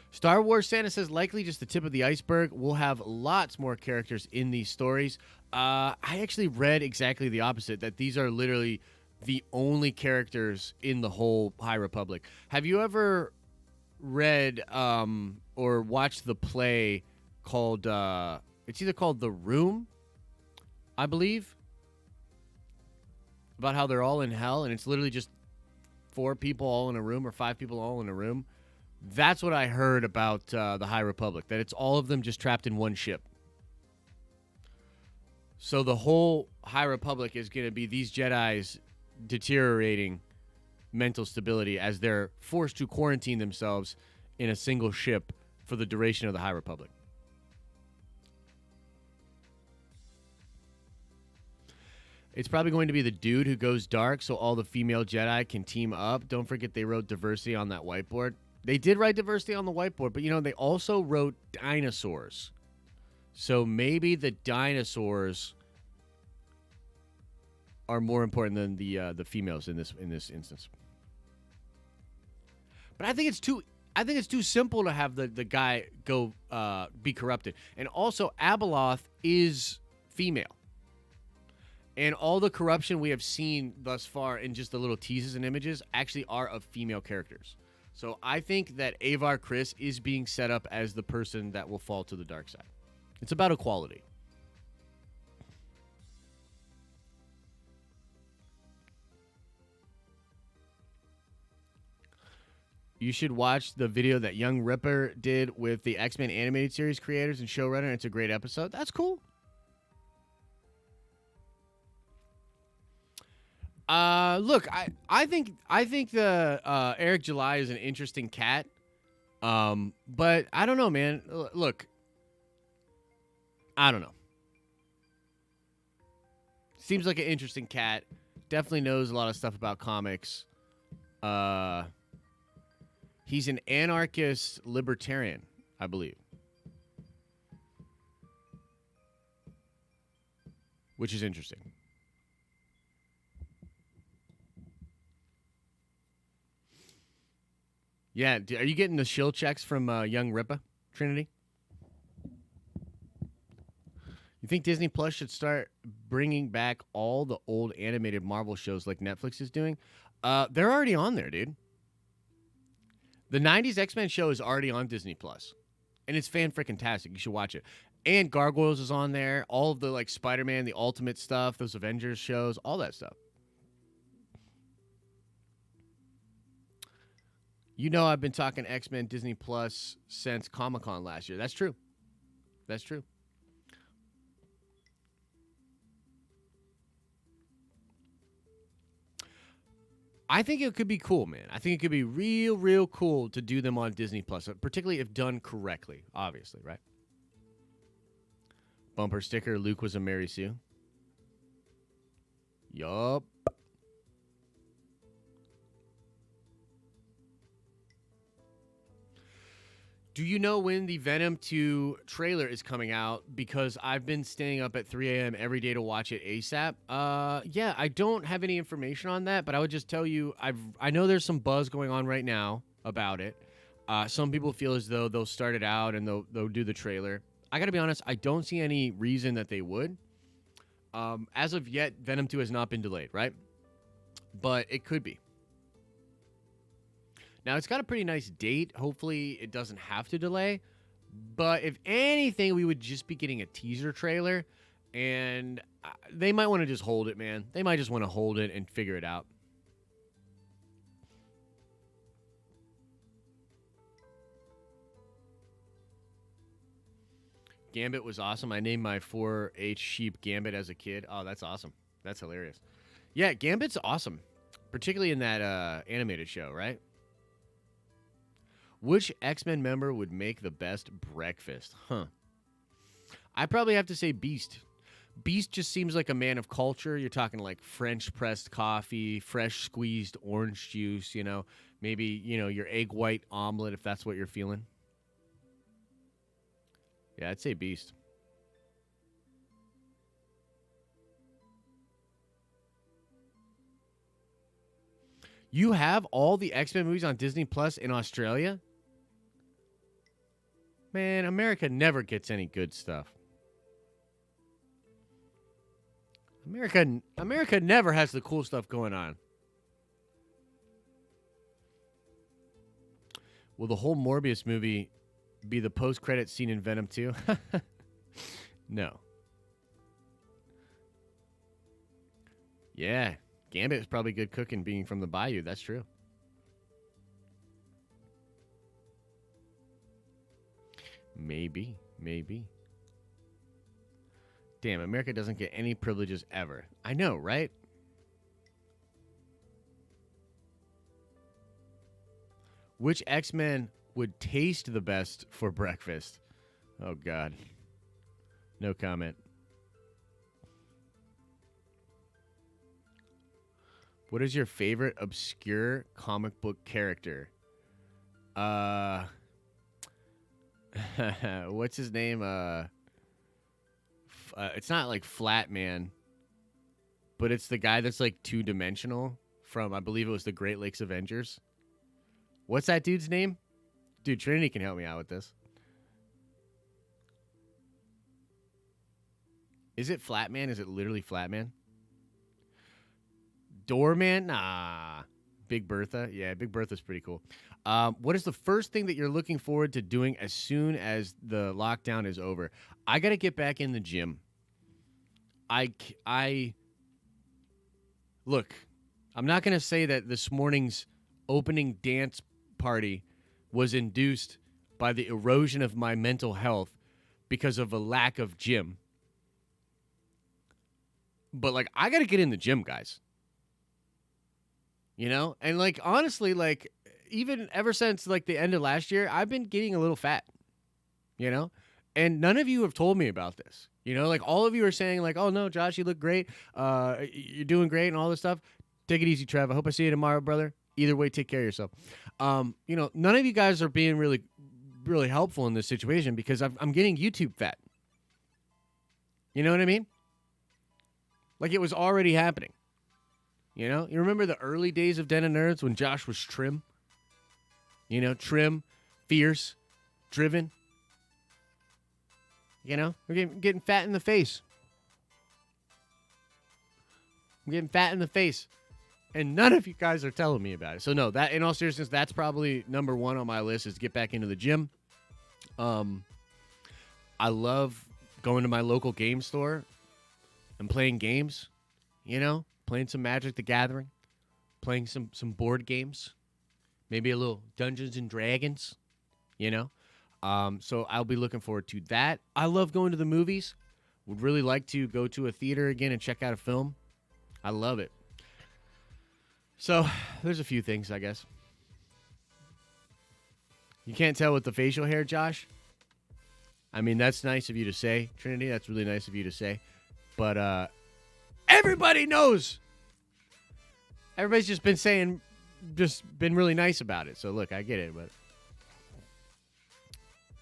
Speaker 1: Star Wars Santa says likely just the tip of the iceberg. We'll have lots more characters in these stories. I actually read exactly the opposite, that these are literally the only characters in the whole High Republic. Have you ever read or watched the play called, it's either called The Room, I believe, about how they're all in hell, and it's literally just 4 people all in a room or 5 people all in a room That's what I heard about the High Republic, that it's all of them just trapped in one ship. So the whole High Republic is going to be these Jedis deteriorating mental stability as they're forced to quarantine themselves in a single ship for the duration of the High Republic. It's probably going to be the dude who goes dark so all the female Jedi can team up. Don't forget they wrote diversity on that whiteboard. They did write diversity on the whiteboard, but, they also wrote dinosaurs. So maybe the dinosaurs are more important than the females in this instance. But I think it's too simple to have the guy go be corrupted. And also, Abeloth is female. And all the corruption we have seen thus far in just the little teases and images actually are of female characters. So I think that Avar Kriss is being set up as the person that will fall to the dark side. It's about equality. You should watch the video that Young Ripper did with the X-Men animated series creators and showrunner. It's a great episode. That's cool. Look, I think the Eric July is an interesting cat. But I don't know, man. Look, I don't know. Seems like an interesting cat. Definitely knows a lot of stuff about comics. He's an anarchist libertarian, I believe. Which is interesting. Yeah, are you getting the shill checks from Young Rippa, Trinity? You think Disney Plus should start bringing back all the old animated Marvel shows like Netflix is doing? They're already on there, dude. The 90s X-Men show is already on Disney Plus, and it's fan-freaking-tastic. You should watch it. And Gargoyles is on there. All of the, like, Spider-Man, the Ultimate stuff, those Avengers shows, all that stuff. I've been talking X-Men Disney Plus since Comic-Con last year. That's true. That's true. I think it could be cool, man. I think it could be real, real cool to do them on Disney Plus, particularly if done correctly, obviously, right? Bumper sticker, Luke was a Mary Sue. Yup. Do you know when the Venom 2 trailer is coming out? Because I've been staying up at 3 a.m. every day to watch it ASAP. Yeah, I don't have any information on that, but I would just tell you, I know there's some buzz going on right now about it. Some people feel as though they'll start it out and they'll do the trailer. I got to be honest, I don't see any reason that they would. As of yet, Venom 2 has not been delayed, right? But it could be. Now, it's got a pretty nice date. Hopefully, it doesn't have to delay. But if anything, we would just be getting a teaser trailer. And they might want to just hold it, man. They might just want to hold it and figure it out. Gambit was awesome. I named my 4-H sheep Gambit as a kid. Oh, that's awesome. That's hilarious. Yeah, Gambit's awesome. Particularly in that animated show, right? Which X-Men member would make the best breakfast? I probably have to say Beast. Beast just seems like a man of culture. You're talking like French pressed coffee, fresh squeezed orange juice, maybe, your egg white omelet if that's what you're feeling. Yeah, I'd say Beast. You have all the X-Men movies on Disney Plus in Australia? Man, America never gets any good stuff. America never has the cool stuff going on. Will the whole Morbius movie be the post-credit scene in Venom 2? No. Yeah, Gambit is probably good cooking being from the Bayou. That's true. Maybe. Maybe. Damn, America doesn't get any privileges ever. I know, right? Which X-Men would taste the best for breakfast? Oh, God. No comment. What is your favorite obscure comic book character? What's his name? It's not like Flat Man, but it's the guy that's like two-dimensional from, I believe it was the Great Lakes Avengers. What's that dude's name? Dude, Trinity can help me out with this. Is it Flat Man? Is it literally Flat Man? Doorman? Nah. Big Bertha? Yeah, Big Bertha's pretty cool. What is the first thing that you're looking forward to doing as soon as the lockdown is over? I got to get back in the gym. Look, I'm not going to say that this morning's opening dance party was induced by the erosion of my mental health because of a lack of gym. But, like, I got to get in the gym, guys. You know? And, like, honestly, like, even ever since, like, the end of last year, I've been getting a little fat. You know? And none of you have told me about this. You know? Like, all of you are saying, like, oh, no, Josh, you look great. You're doing great and all this stuff. Take it easy, Trev. I hope I see you tomorrow, brother. Either way, take care of yourself. You know, none of you guys are being really, really helpful in this situation because I'm getting YouTube fat. You know what I mean? Like, it was already happening. You know? You remember the early days of Den of Nerds when Josh was trim? You know, trim, fierce, driven. You know? We're getting fat in the face. I'm getting fat in the face. And none of you guys are telling me about it. So, no, that, in all seriousness, that's probably number one on my list is to get back into the gym. I love going to my local game store and playing games, you know, playing some Magic the Gathering, playing some board games, maybe a little Dungeons and Dragons, you know. So I'll be looking forward to that. I love going to the movies. Would really like to go to a theater again and check out a film. I love it. So there's a few things, I guess. You can't tell with the facial hair, Josh. I mean, that's nice of you to say, Trinity. That's really nice of you to say. But everybody knows. Everybody's just been really nice about it. So, look, I get it, but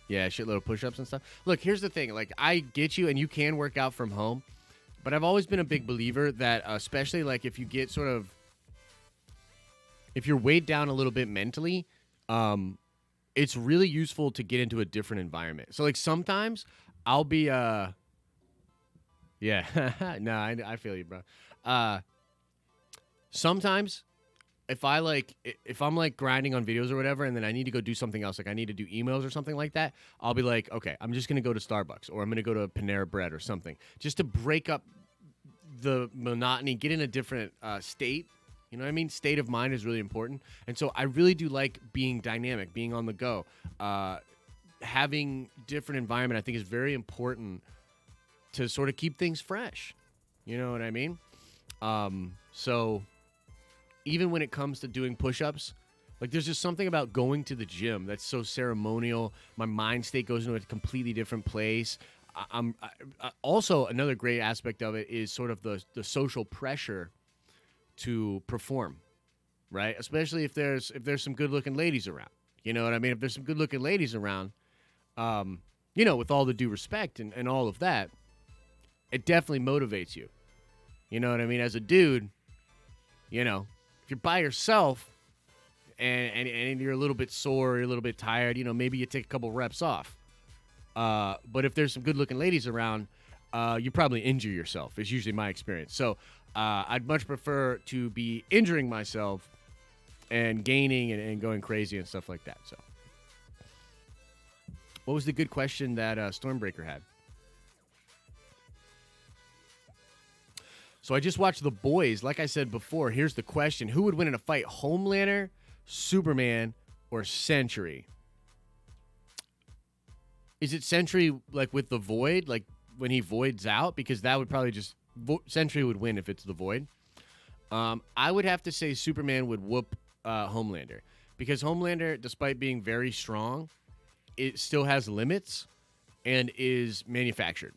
Speaker 1: yeah, shitload of push-ups and stuff. Look, here's the thing. Like, I get you, and you can work out from home. But I've always been a big believer that, especially, like, if you get sort of, if you're weighed down a little bit mentally, it's really useful to get into a different environment. So, like, sometimes I'll be, yeah. No, I feel you, bro. Sometimes if I'm like grinding on videos or whatever, and then I need to go do something else, like I need to do emails or something like that, I'll be like, okay, I'm just going to go to Starbucks or I'm going to go to Panera Bread or something just to break up the monotony, get in a different state. You know what I mean? State of mind is really important. And so I really do like being dynamic, being on the go. Having different environment, I think, is very important to sort of keep things fresh. You know what I mean? So even when it comes to doing push-ups, like there's just something about going to the gym that's so ceremonial. My mind state goes into a completely different place. Also, another great aspect of it is sort of the social pressure to perform, right? Especially if there's some good-looking ladies around. You know what I mean? If there's some good-looking ladies around, you know, with all the due respect and all of that, it definitely motivates you. You know what I mean? As a dude, you know, if you're by yourself and you're a little bit sore, you're a little bit tired, you know, maybe you take a couple reps off. But if there's some good-looking ladies around, you probably injure yourself, is usually my experience. So I'd much prefer to be injuring myself and gaining and going crazy and stuff like that. So what was the good question that Stormbreaker had? So I just watched The Boys. Like I said before, here's the question. Who would win in a fight, Homelander, Superman, or Sentry? Is it Sentry like with the Void, like when he voids out? Because that would probably just Sentry would win if it's the Void. I would have to say Superman would whoop Homelander, because Homelander, despite being very strong, it still has limits and is manufactured.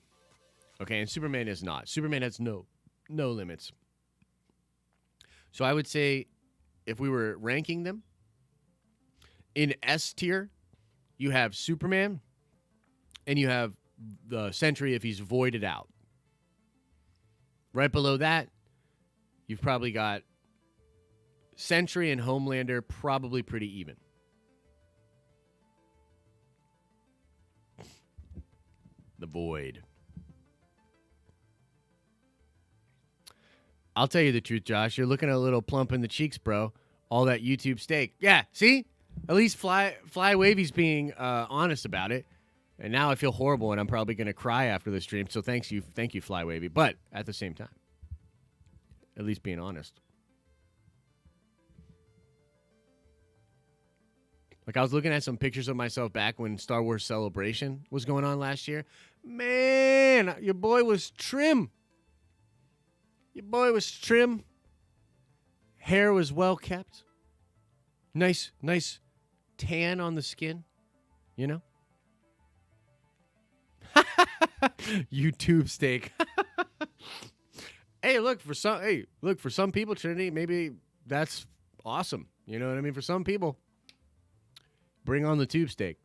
Speaker 1: Okay, and Superman is not. Superman has no limits. So I would say, if we were ranking them, in S tier, you have Superman, and you have the Sentry if he's voided out. Right below that, you've probably got Sentry and Homelander probably pretty even. The Void. I'll tell you the truth, Josh. You're looking a little plump in the cheeks, bro. All that YouTube steak. Yeah, see? At least Fly Wavy's being honest about it. And now I feel horrible, and I'm probably going to cry after the stream. So thank you, Fly Wavy. But at the same time, at least being honest. Like, I was looking at some pictures of myself back when Star Wars Celebration was going on last year. Man, your boy was trim. Your boy was trim. Hair was well kept. Nice tan on the skin, you know? YouTube steak. Hey, look, for some people, Trinity, maybe that's awesome. You know what I mean? For some people, bring on the tube steak.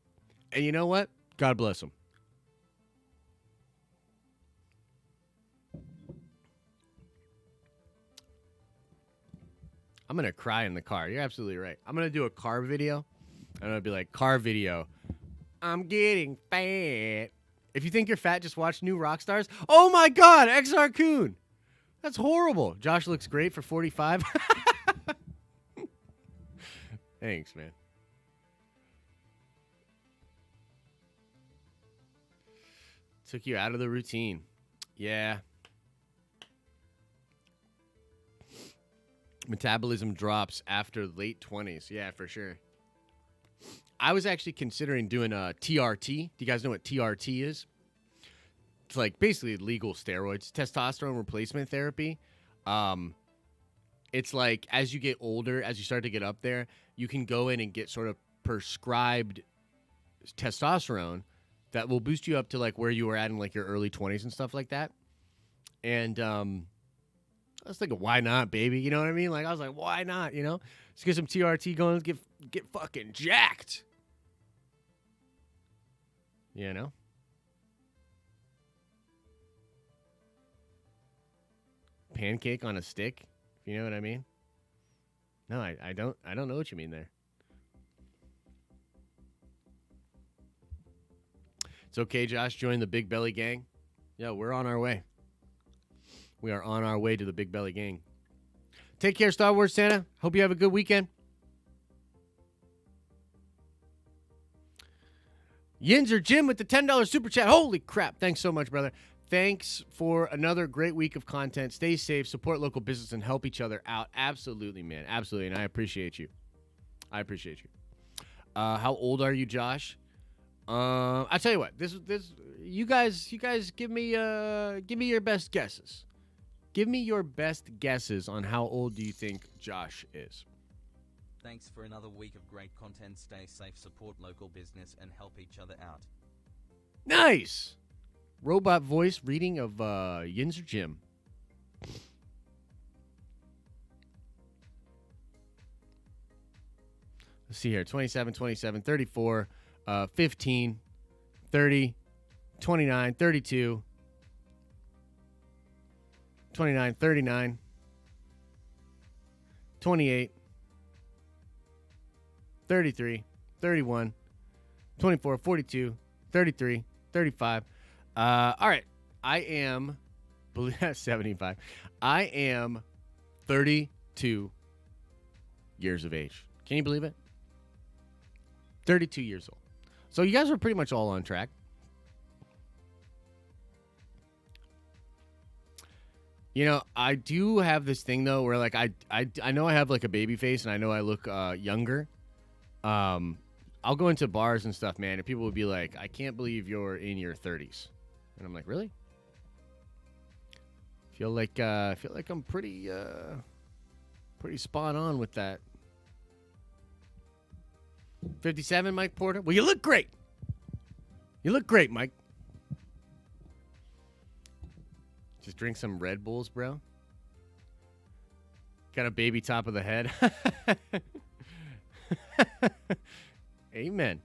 Speaker 1: And you know what? God bless them. I'm going to cry in the car. You're absolutely right. I'm going to do a car video. I'm going to be like, car video. I'm getting fat. If you think you're fat, just watch New Rockstars. Oh, my God. XR Coon. That's horrible. Josh looks great for 45. Thanks, man. Took you out of the routine. Yeah. Metabolism drops after late 20s. Yeah, for sure. I was actually considering doing a TRT. Do you guys know what TRT is? It's like basically legal steroids, testosterone replacement therapy. It's like as you get older, as you start to get up there, you can go in and get sort of prescribed testosterone that will boost you up to like where you were at in like your early 20s and stuff like that. And I was thinking, why not, baby? You know what I mean? Like, I was like, why not? You know, let's get some TRT going. Let's get fucking jacked. You know? Pancake on a stick, if you know what I mean. No, I don't know what you mean there. It's okay, Josh. Join the Big Belly Gang. Yeah, we're on our way. We are on our way to the Big Belly Gang. Take care, Star Wars Santa. Hope you have a good weekend. Yinzer Jim with the $10 super chat. Holy crap. Thanks so much, brother. Thanks for another great week of content. Stay safe, support local business, and help each other out. Absolutely, man. Absolutely. And I appreciate you. How old are you, Josh? I tell you what. This you guys give me your best guesses. Give me your best guesses on how old do you think Josh is.
Speaker 2: Thanks for another week of great content. Stay safe, support local business, and help each other out.
Speaker 1: Nice. Robot voice reading of Yinzer Jim. Let's see here. 27, 34, 15, 30, 29, 32, 29, 39, 28, 33, 31, 24, 42, 33, 35. All right. I am 75. I am 32 years of age. Can you believe it? 32 years old. So you guys are pretty much all on track. You know, I do have this thing though where like I know I have like a baby face and I know I look younger. I'll go into bars and stuff, man, and people would be like, "I can't believe you're in your 30s," and I'm like, "Really?" Feel like I'm pretty spot on with that. 57, Mike Porter. Well, you look great. You look great, Mike. Just drink some Red Bulls, bro. Got a baby top of the head. Amen.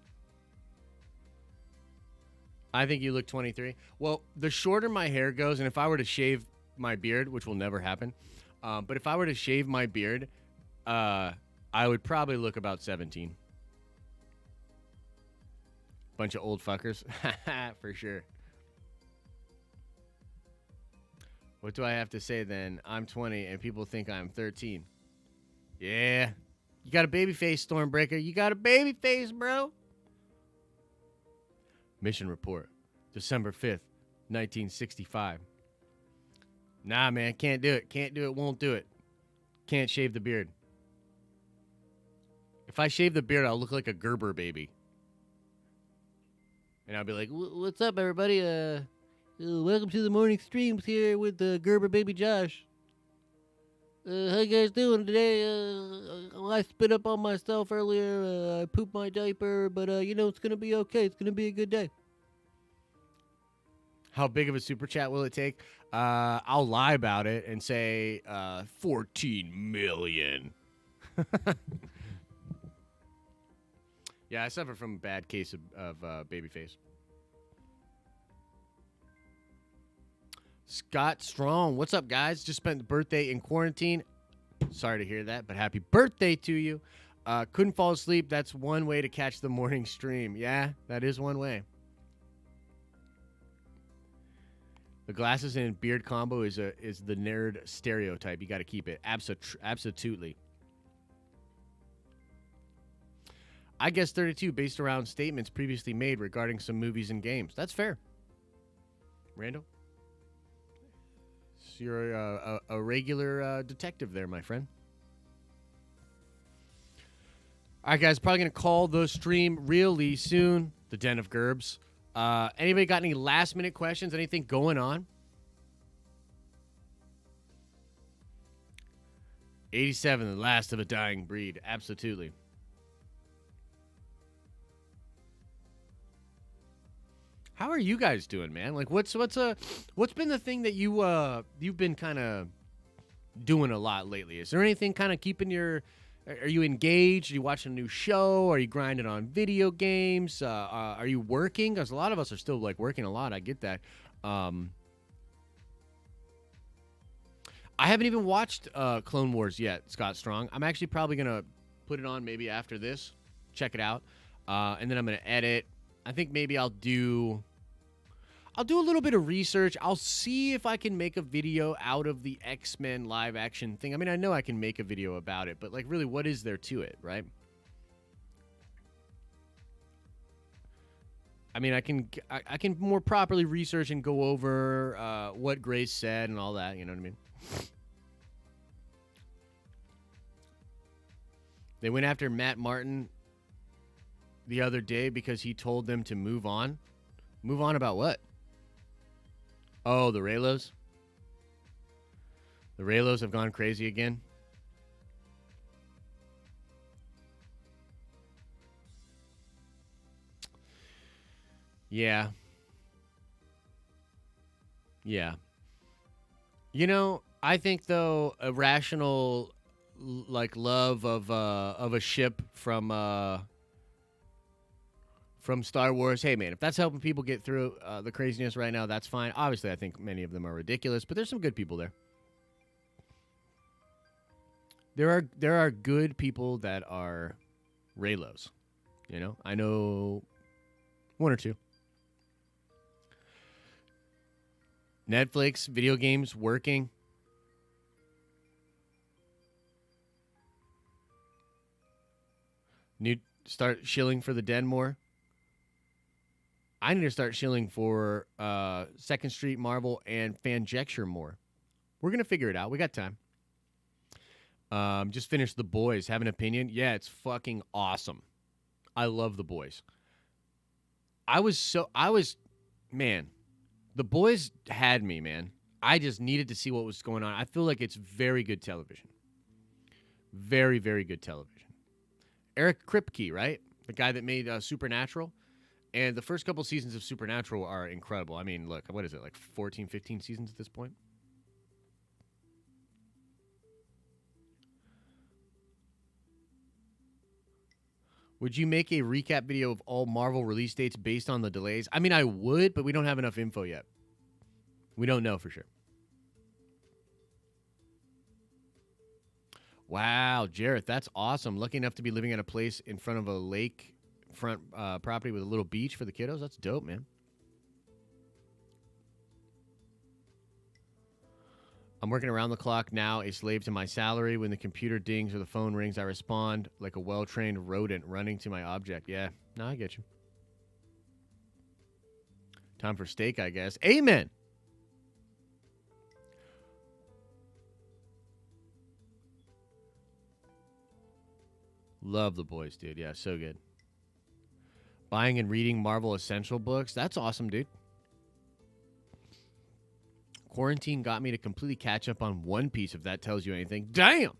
Speaker 1: I think you look 23. Well, the shorter my hair goes, and if I were to shave my beard, which will never happen, but if I were to shave my beard, I would probably look about 17. Bunch of old fuckers. For sure. What do I have to say then? I'm 20 and people think I'm 13. Yeah. You got a baby face, Stormbreaker. You got a baby face, bro. Mission report. December 5th, 1965. Nah, man. Can't do it. Can't do it. Won't do it. Can't shave the beard. If I shave the beard, I'll look like a Gerber baby. And I'll be like, what's up, everybody? Welcome to the morning streams here with Gerber Baby Josh. How you guys doing today? I spit up on myself earlier. I pooped my diaper, but, it's going to be okay. It's going to be a good day. How big of a super chat will it take? I'll lie about it and say 14 million. Yeah, I suffer from a bad case of baby face. Scott Strong, what's up, guys? Just spent the birthday in quarantine. Sorry to hear that, but happy birthday to you. Couldn't fall asleep. That's one way to catch the morning stream. Yeah, that is one way. The glasses and beard combo is the nerd stereotype. You got to keep it. Absolutely. I guess 32 based around statements previously made regarding some movies and games. That's fair. Randall? So you're a regular detective there, my friend. All right, guys. Probably going to call the stream really soon. The Den of Gerbs. Anybody got any last-minute questions? Anything going on? 87, the last of a dying breed. Absolutely. How are you guys doing, man? Like, what's been the thing that you've been kind of doing a lot lately? Is there anything kind of keeping your? Are you engaged? Are you watching a new show? Are you grinding on video games? Are you working? Because a lot of us are still like working a lot. I get that. I haven't even watched Clone Wars yet, Scott Strong. I'm actually probably gonna put it on maybe after this, check it out, and then I'm gonna edit. I think maybe I'll do a little bit of research. I'll see if I can make a video out of the X-Men live action thing. I mean, I know I can make a video about it, but like really, what is there to it, right? I mean, I can more properly research and go over what Grace said and all that, you know what I mean? They went after Matt Martin the other day because he told them to move on. Move on about what? Oh, the Raylos? The Raylos have gone crazy again? Yeah. Yeah. You know, I think though a rational like love of a ship from Star Wars. Hey, man, if that's helping people get through the craziness right now, that's fine. Obviously, I think many of them are ridiculous, but there's some good people there. There are good people that are Raylos. You know, I know one or two. Netflix, video games, working. Need start shilling for the den more. I need to start shilling for Second Street Marvel and Fanjecture more. We're going to figure it out. We got time. Just finished The Boys. Have an opinion? Yeah, it's fucking awesome. I love The Boys. Man, The Boys had me, man. I just needed to see what was going on. I feel like it's very good television. Very, very good television. Eric Kripke, right? The guy that made Supernatural. And the first couple seasons of Supernatural are incredible. I mean, look, what is it, like 14, 15 seasons at this point? Would you make a recap video of all Marvel release dates based on the delays? I mean, I would, but we don't have enough info yet. We don't know for sure. Wow, Jareth, that's awesome. Lucky enough to be living at a place in front of a lake front property with a little beach for the kiddos. That's dope, man. I'm working around the clock now, a slave to my salary. When the computer dings or the phone rings, I respond like a well-trained rodent running to my object. Yeah, no, I get you. Time for steak, I guess. Amen. Love The Boys, dude. Yeah, so good. Buying and reading Marvel Essential books. That's awesome, dude. Quarantine got me to completely catch up on One Piece, if that tells you anything. Damn!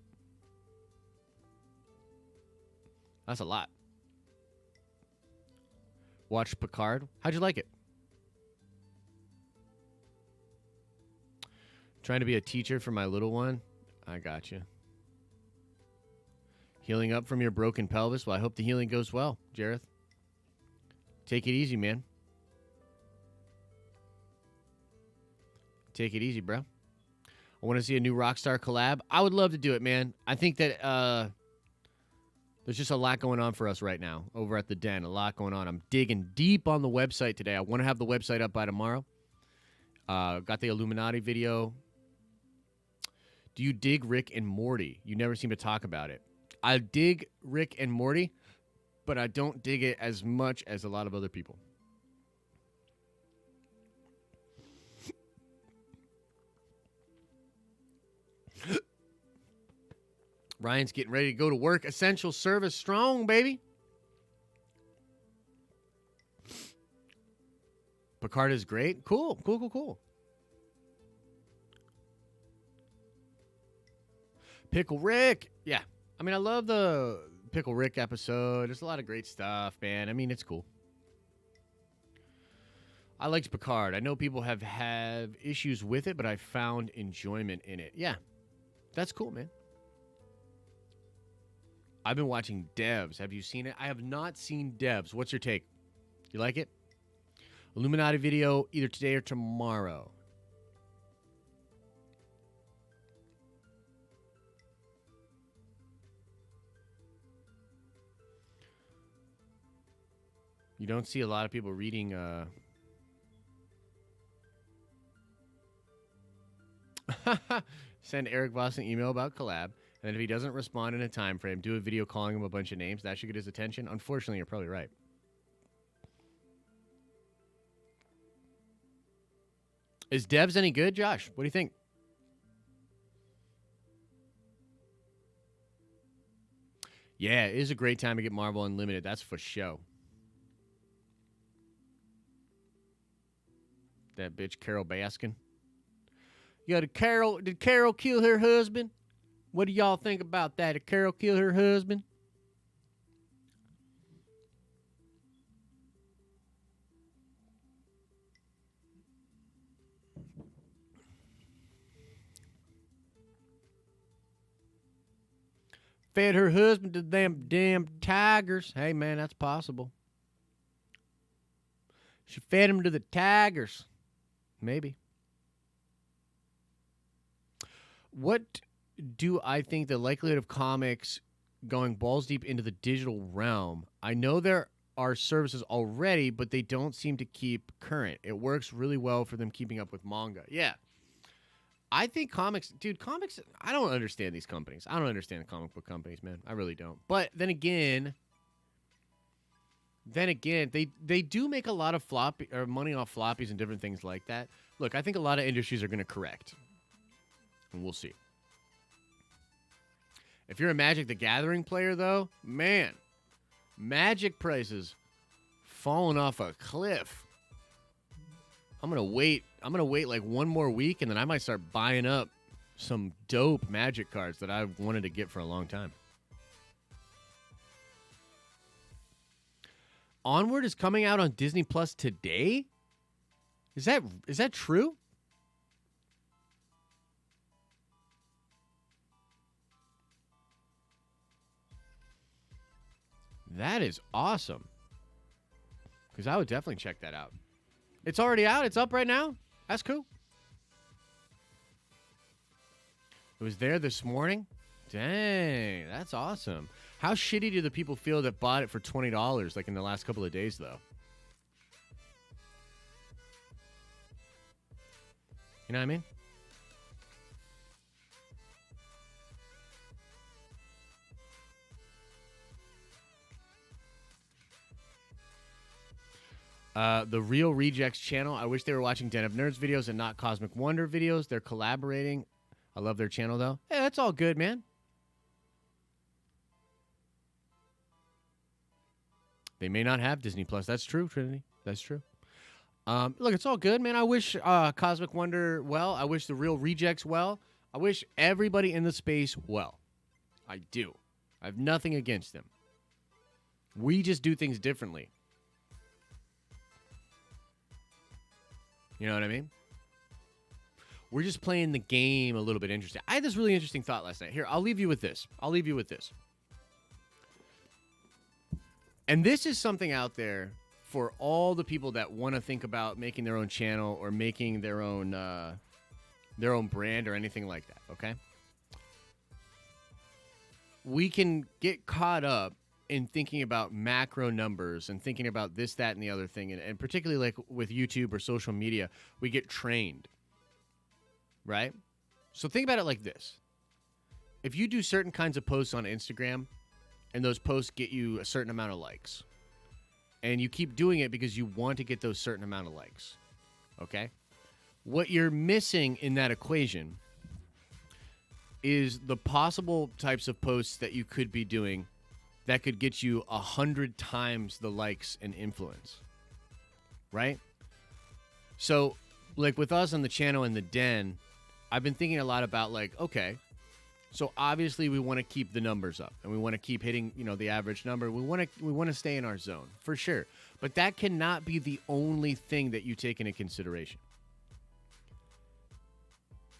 Speaker 1: That's a lot. Watched Picard. How'd you like it? Trying to be a teacher for my little one. I got you. Healing up from your broken pelvis. Well, I hope the healing goes well, Jareth. Take it easy, man. Take it easy, bro. I want to see a new Rockstar collab. I would love to do it, man. I think that there's just a lot going on for us right now over at the Den. A lot going on. I'm digging deep on the website today. I want to have the website up by tomorrow. Got the Illuminati video. Do you dig Rick and Morty? You never seem to talk about it. I dig Rick and Morty, but I don't dig it as much as a lot of other people. Ryan's getting ready to go to work. Essential service strong, baby. Picard is great. Cool. Pickle Rick. Yeah. I mean, I love the Pickle Rick episode. There's a lot of great stuff, man. I mean, it's cool. I liked Picard. I know people have issues with it, but I found enjoyment in it. Yeah. That's cool, man. I've been watching Devs. Have you seen it? I have not seen Devs. What's your take? You like it? Illuminati video either today or tomorrow. You don't see a lot of people reading send Eric Voss an email about collab, and then if he doesn't respond in a time frame, do a video calling him a bunch of names. That should get his attention. Unfortunately, you're probably right. Is Devs any good, Josh? What do you think? Yeah, it is a great time to get Marvel Unlimited. That's for show. That bitch Carol Baskin. Yeah, did Carol kill her husband? What do y'all think about that? Did Carol kill her husband? Fed her husband to them damn tigers. Hey, man, that's possible. She fed him to the tigers. Maybe. What do I think the likelihood of comics going balls deep into the digital realm? I know there are services already, but they don't seem to keep current. It works really well for them keeping up with manga. Yeah. I think comics, I don't understand these companies. I don't understand the comic book companies, man. I really don't. But then again, they do make a lot of money off floppies and different things like that. Look, I think a lot of industries are going to correct. And we'll see. If you're a Magic the Gathering player, though, man, Magic prices falling off a cliff. I'm gonna wait like one more week, and then I might start buying up some dope Magic cards that I've wanted to get for a long time. Onward is coming out on Disney Plus today? Is that true? That is awesome. Because I would definitely check that out. It's already out. It's up right now. That's cool. It was there this morning. Dang, that's awesome. How shitty do the people feel that bought it for $20 like in the last couple of days, though? You know what I mean? The Real Rejects channel. I wish they were watching Den of Nerds videos and not Cosmic Wonder videos. They're collaborating. I love their channel, though. Yeah, that's all good, man. They may not have Disney Plus. That's true, Trinity. That's true. Look, it's all good, man. I wish Cosmic Wonder well. I wish the Real Rejects well. I wish everybody in the space well. I do. I have nothing against them. We just do things differently. You know what I mean? We're just playing the game a little bit interesting. I had this really interesting thought last night. Here, I'll leave you with this. And this is something out there for all the people that want to think about making their own channel or making their own brand or anything like that, okay? We can get caught up in thinking about macro numbers and thinking about this, that, and the other thing. And particularly like with YouTube or social media, we get trained, right? So think about it like this. If you do certain kinds of posts on Instagram and those posts get you a certain amount of likes, and you keep doing it because you want to get those certain amount of likes, okay? What you're missing in that equation is the possible types of posts that you could be doing that could get you 100 times the likes and influence, right? So, like with us on the channel in the den, I've been thinking a lot about like, okay, so obviously we want to keep the numbers up and we want to keep hitting, the average number. We want to stay in our zone for sure, but that cannot be the only thing that you take into consideration.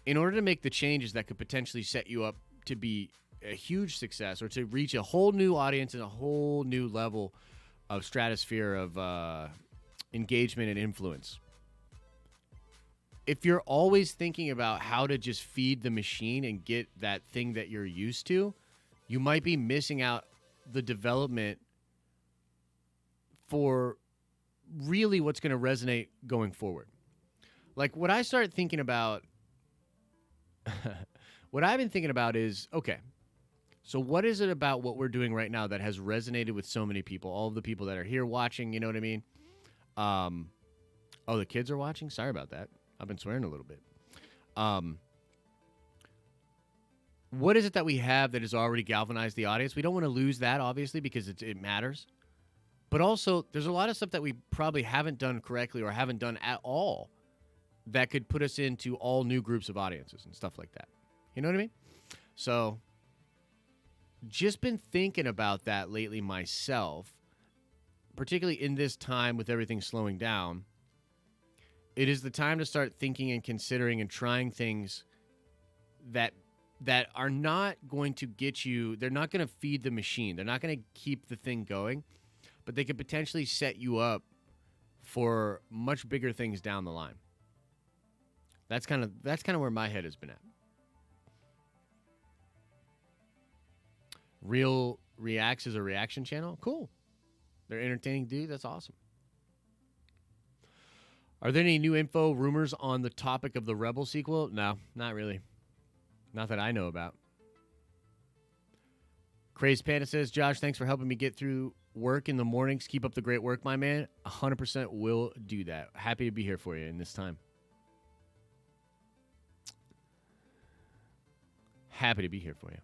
Speaker 1: In order to make the changes that could potentially set you up to be a huge success or to reach a whole new audience and a whole new level of stratosphere of engagement and influence. If you're always thinking about how to just feed the machine and get that thing that you're used to, you might be missing out the development for really what's going to resonate going forward. Like what I start thinking about, what I've been thinking about is, okay, so what is it about what we're doing right now that has resonated with so many people? All of the people that are here watching, you know what I mean? Oh, the kids are watching? Sorry about that. I've been swearing a little bit. What is it that we have that has already galvanized the audience? We don't want to lose that, obviously, because it matters. But also, there's a lot of stuff that we probably haven't done correctly or haven't done at all that could put us into all new groups of audiences and stuff like that. You know what I mean? So, just been thinking about that lately myself, particularly in this time with everything slowing down. It is the time to start thinking and considering and trying things that are not going to get you, they're not going to feed the machine. They're not going to keep the thing going, but they could potentially set you up for much bigger things down the line. That's kind of where my head has been at. Real Reacts is a reaction channel. Cool. They're entertaining dude. That's awesome. Are there any new info, rumors on the topic of the Rebel sequel? No, not really. Not that I know about. Crazed Panda says, Josh, thanks for helping me get through work in the mornings. Keep up the great work, my man. 100% will do that. Happy to be here for you in this time. Happy to be here for you.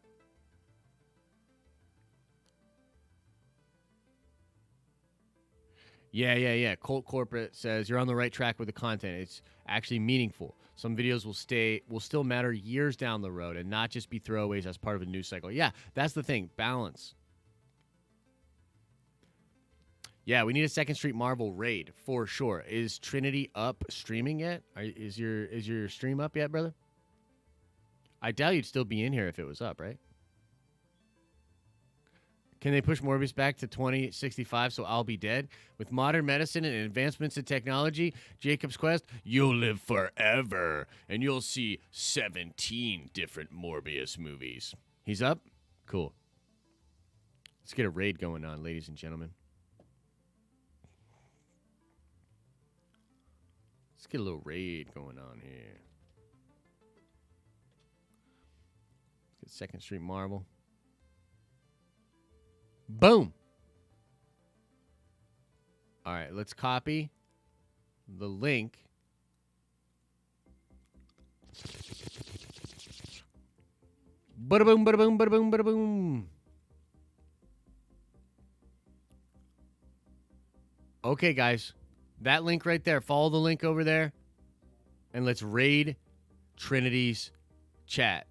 Speaker 1: Yeah. Colt Corporate says you're on the right track with the content. It's actually meaningful. Some videos will still matter years down the road and not just be throwaways as part of a news cycle. Yeah, that's the thing. Balance. Yeah, we need a Second Street Marvel raid for sure. Is Trinity up streaming yet? Is your stream up yet, brother? I doubt you'd still be in here if it was up, right? Can they push Morbius back to 2065 so I'll be dead? With modern medicine and advancements in technology, Jacob's Quest, you'll live forever. And you'll see 17 different Morbius movies. He's up? Cool. Let's get a raid going on, ladies and gentlemen. Let's get a little raid going on here. Let's get Second Street Marvel. Boom. All right, let's copy the link. Bada boom, bada boom, bada boom, bada boom. Okay, guys. That link right there. Follow the link over there. And let's raid Trinity's chat.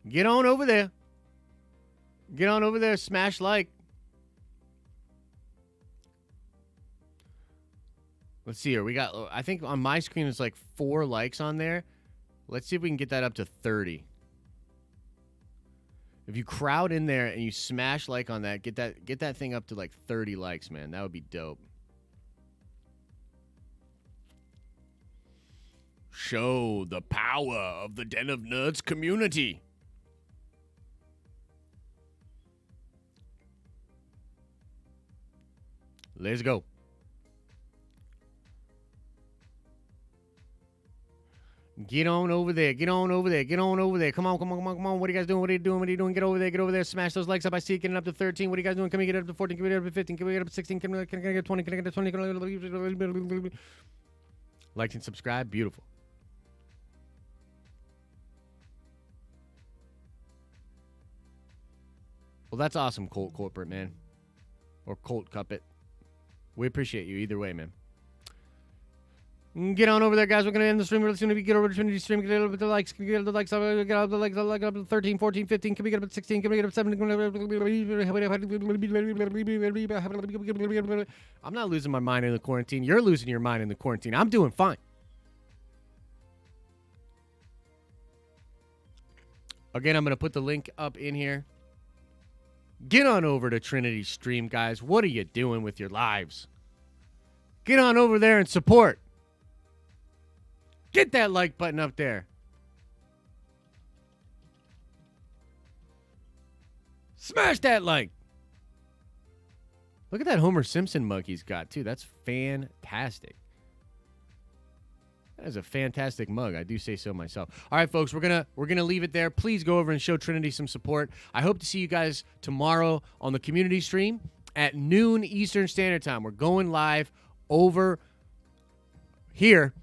Speaker 1: Get on over there. Get on over there. Smash like. Let's see here. We got, I think on my screen it's like 4 likes on there. Let's see if we can get that up to 30. If you crowd in there and you smash like on that, get that thing up to like 30 likes, man. That would be dope. Show the power of the Den of Nerds community. Let's go. Get on over there. Get on over there. Get on over there. Come on, come on, come on, come on. What are you guys doing? What are you doing? What are you doing? Get over there. Get over there. Smash those likes up. I see it getting up to 13. What are you guys doing? Can we get it up to 14? Can we get it up to 15? Can we get up to 16? Can I get 20? Can I get 20? Like and subscribe. Beautiful. Well, that's awesome, Colt Corporate, man. Or Colt Cuppet. We appreciate you either way, man. Get on over there, guys. We're going to end the stream really soon. If you get over to Trinity stream, get a little bit of likes. Get the likes up. Get up the likes up to 13, 14, 15. Can we get up to 16? Can we get up to 17? I'm not losing my mind in the quarantine. You're losing your mind in the quarantine. I'm doing fine. Again, I'm going to put the link up in here. Get on over to Trinity stream, guys. What are you doing with your lives? Get on over there and support. Get that like button up there. Smash that like. Look at that Homer Simpson mug he's got, too. That's fantastic. That is a fantastic mug. I do say so myself. All right, folks, we're gonna leave it there. Please go over and show Trinity some support. I hope to see you guys tomorrow on the community stream at noon Eastern Standard Time. We're going live over here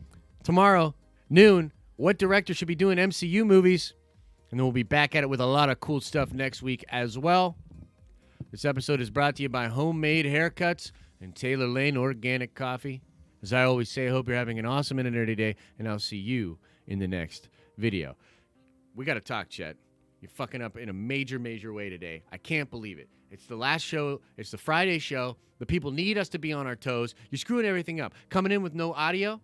Speaker 1: tomorrow, noon. What director should be doing MCU movies? And then we'll be back at it with a lot of cool stuff next week as well. This episode is brought to you by Homemade Haircuts and Taylor Lane Organic Coffee. As I always say, I hope you're having an awesome and a nerdy day, and I'll see you in the next video. We got to talk, Chet. You're fucking up in a major, major way today. I can't believe it. It's the last show. It's the Friday show. The people need us to be on our toes. You're screwing everything up. Coming in with no audio.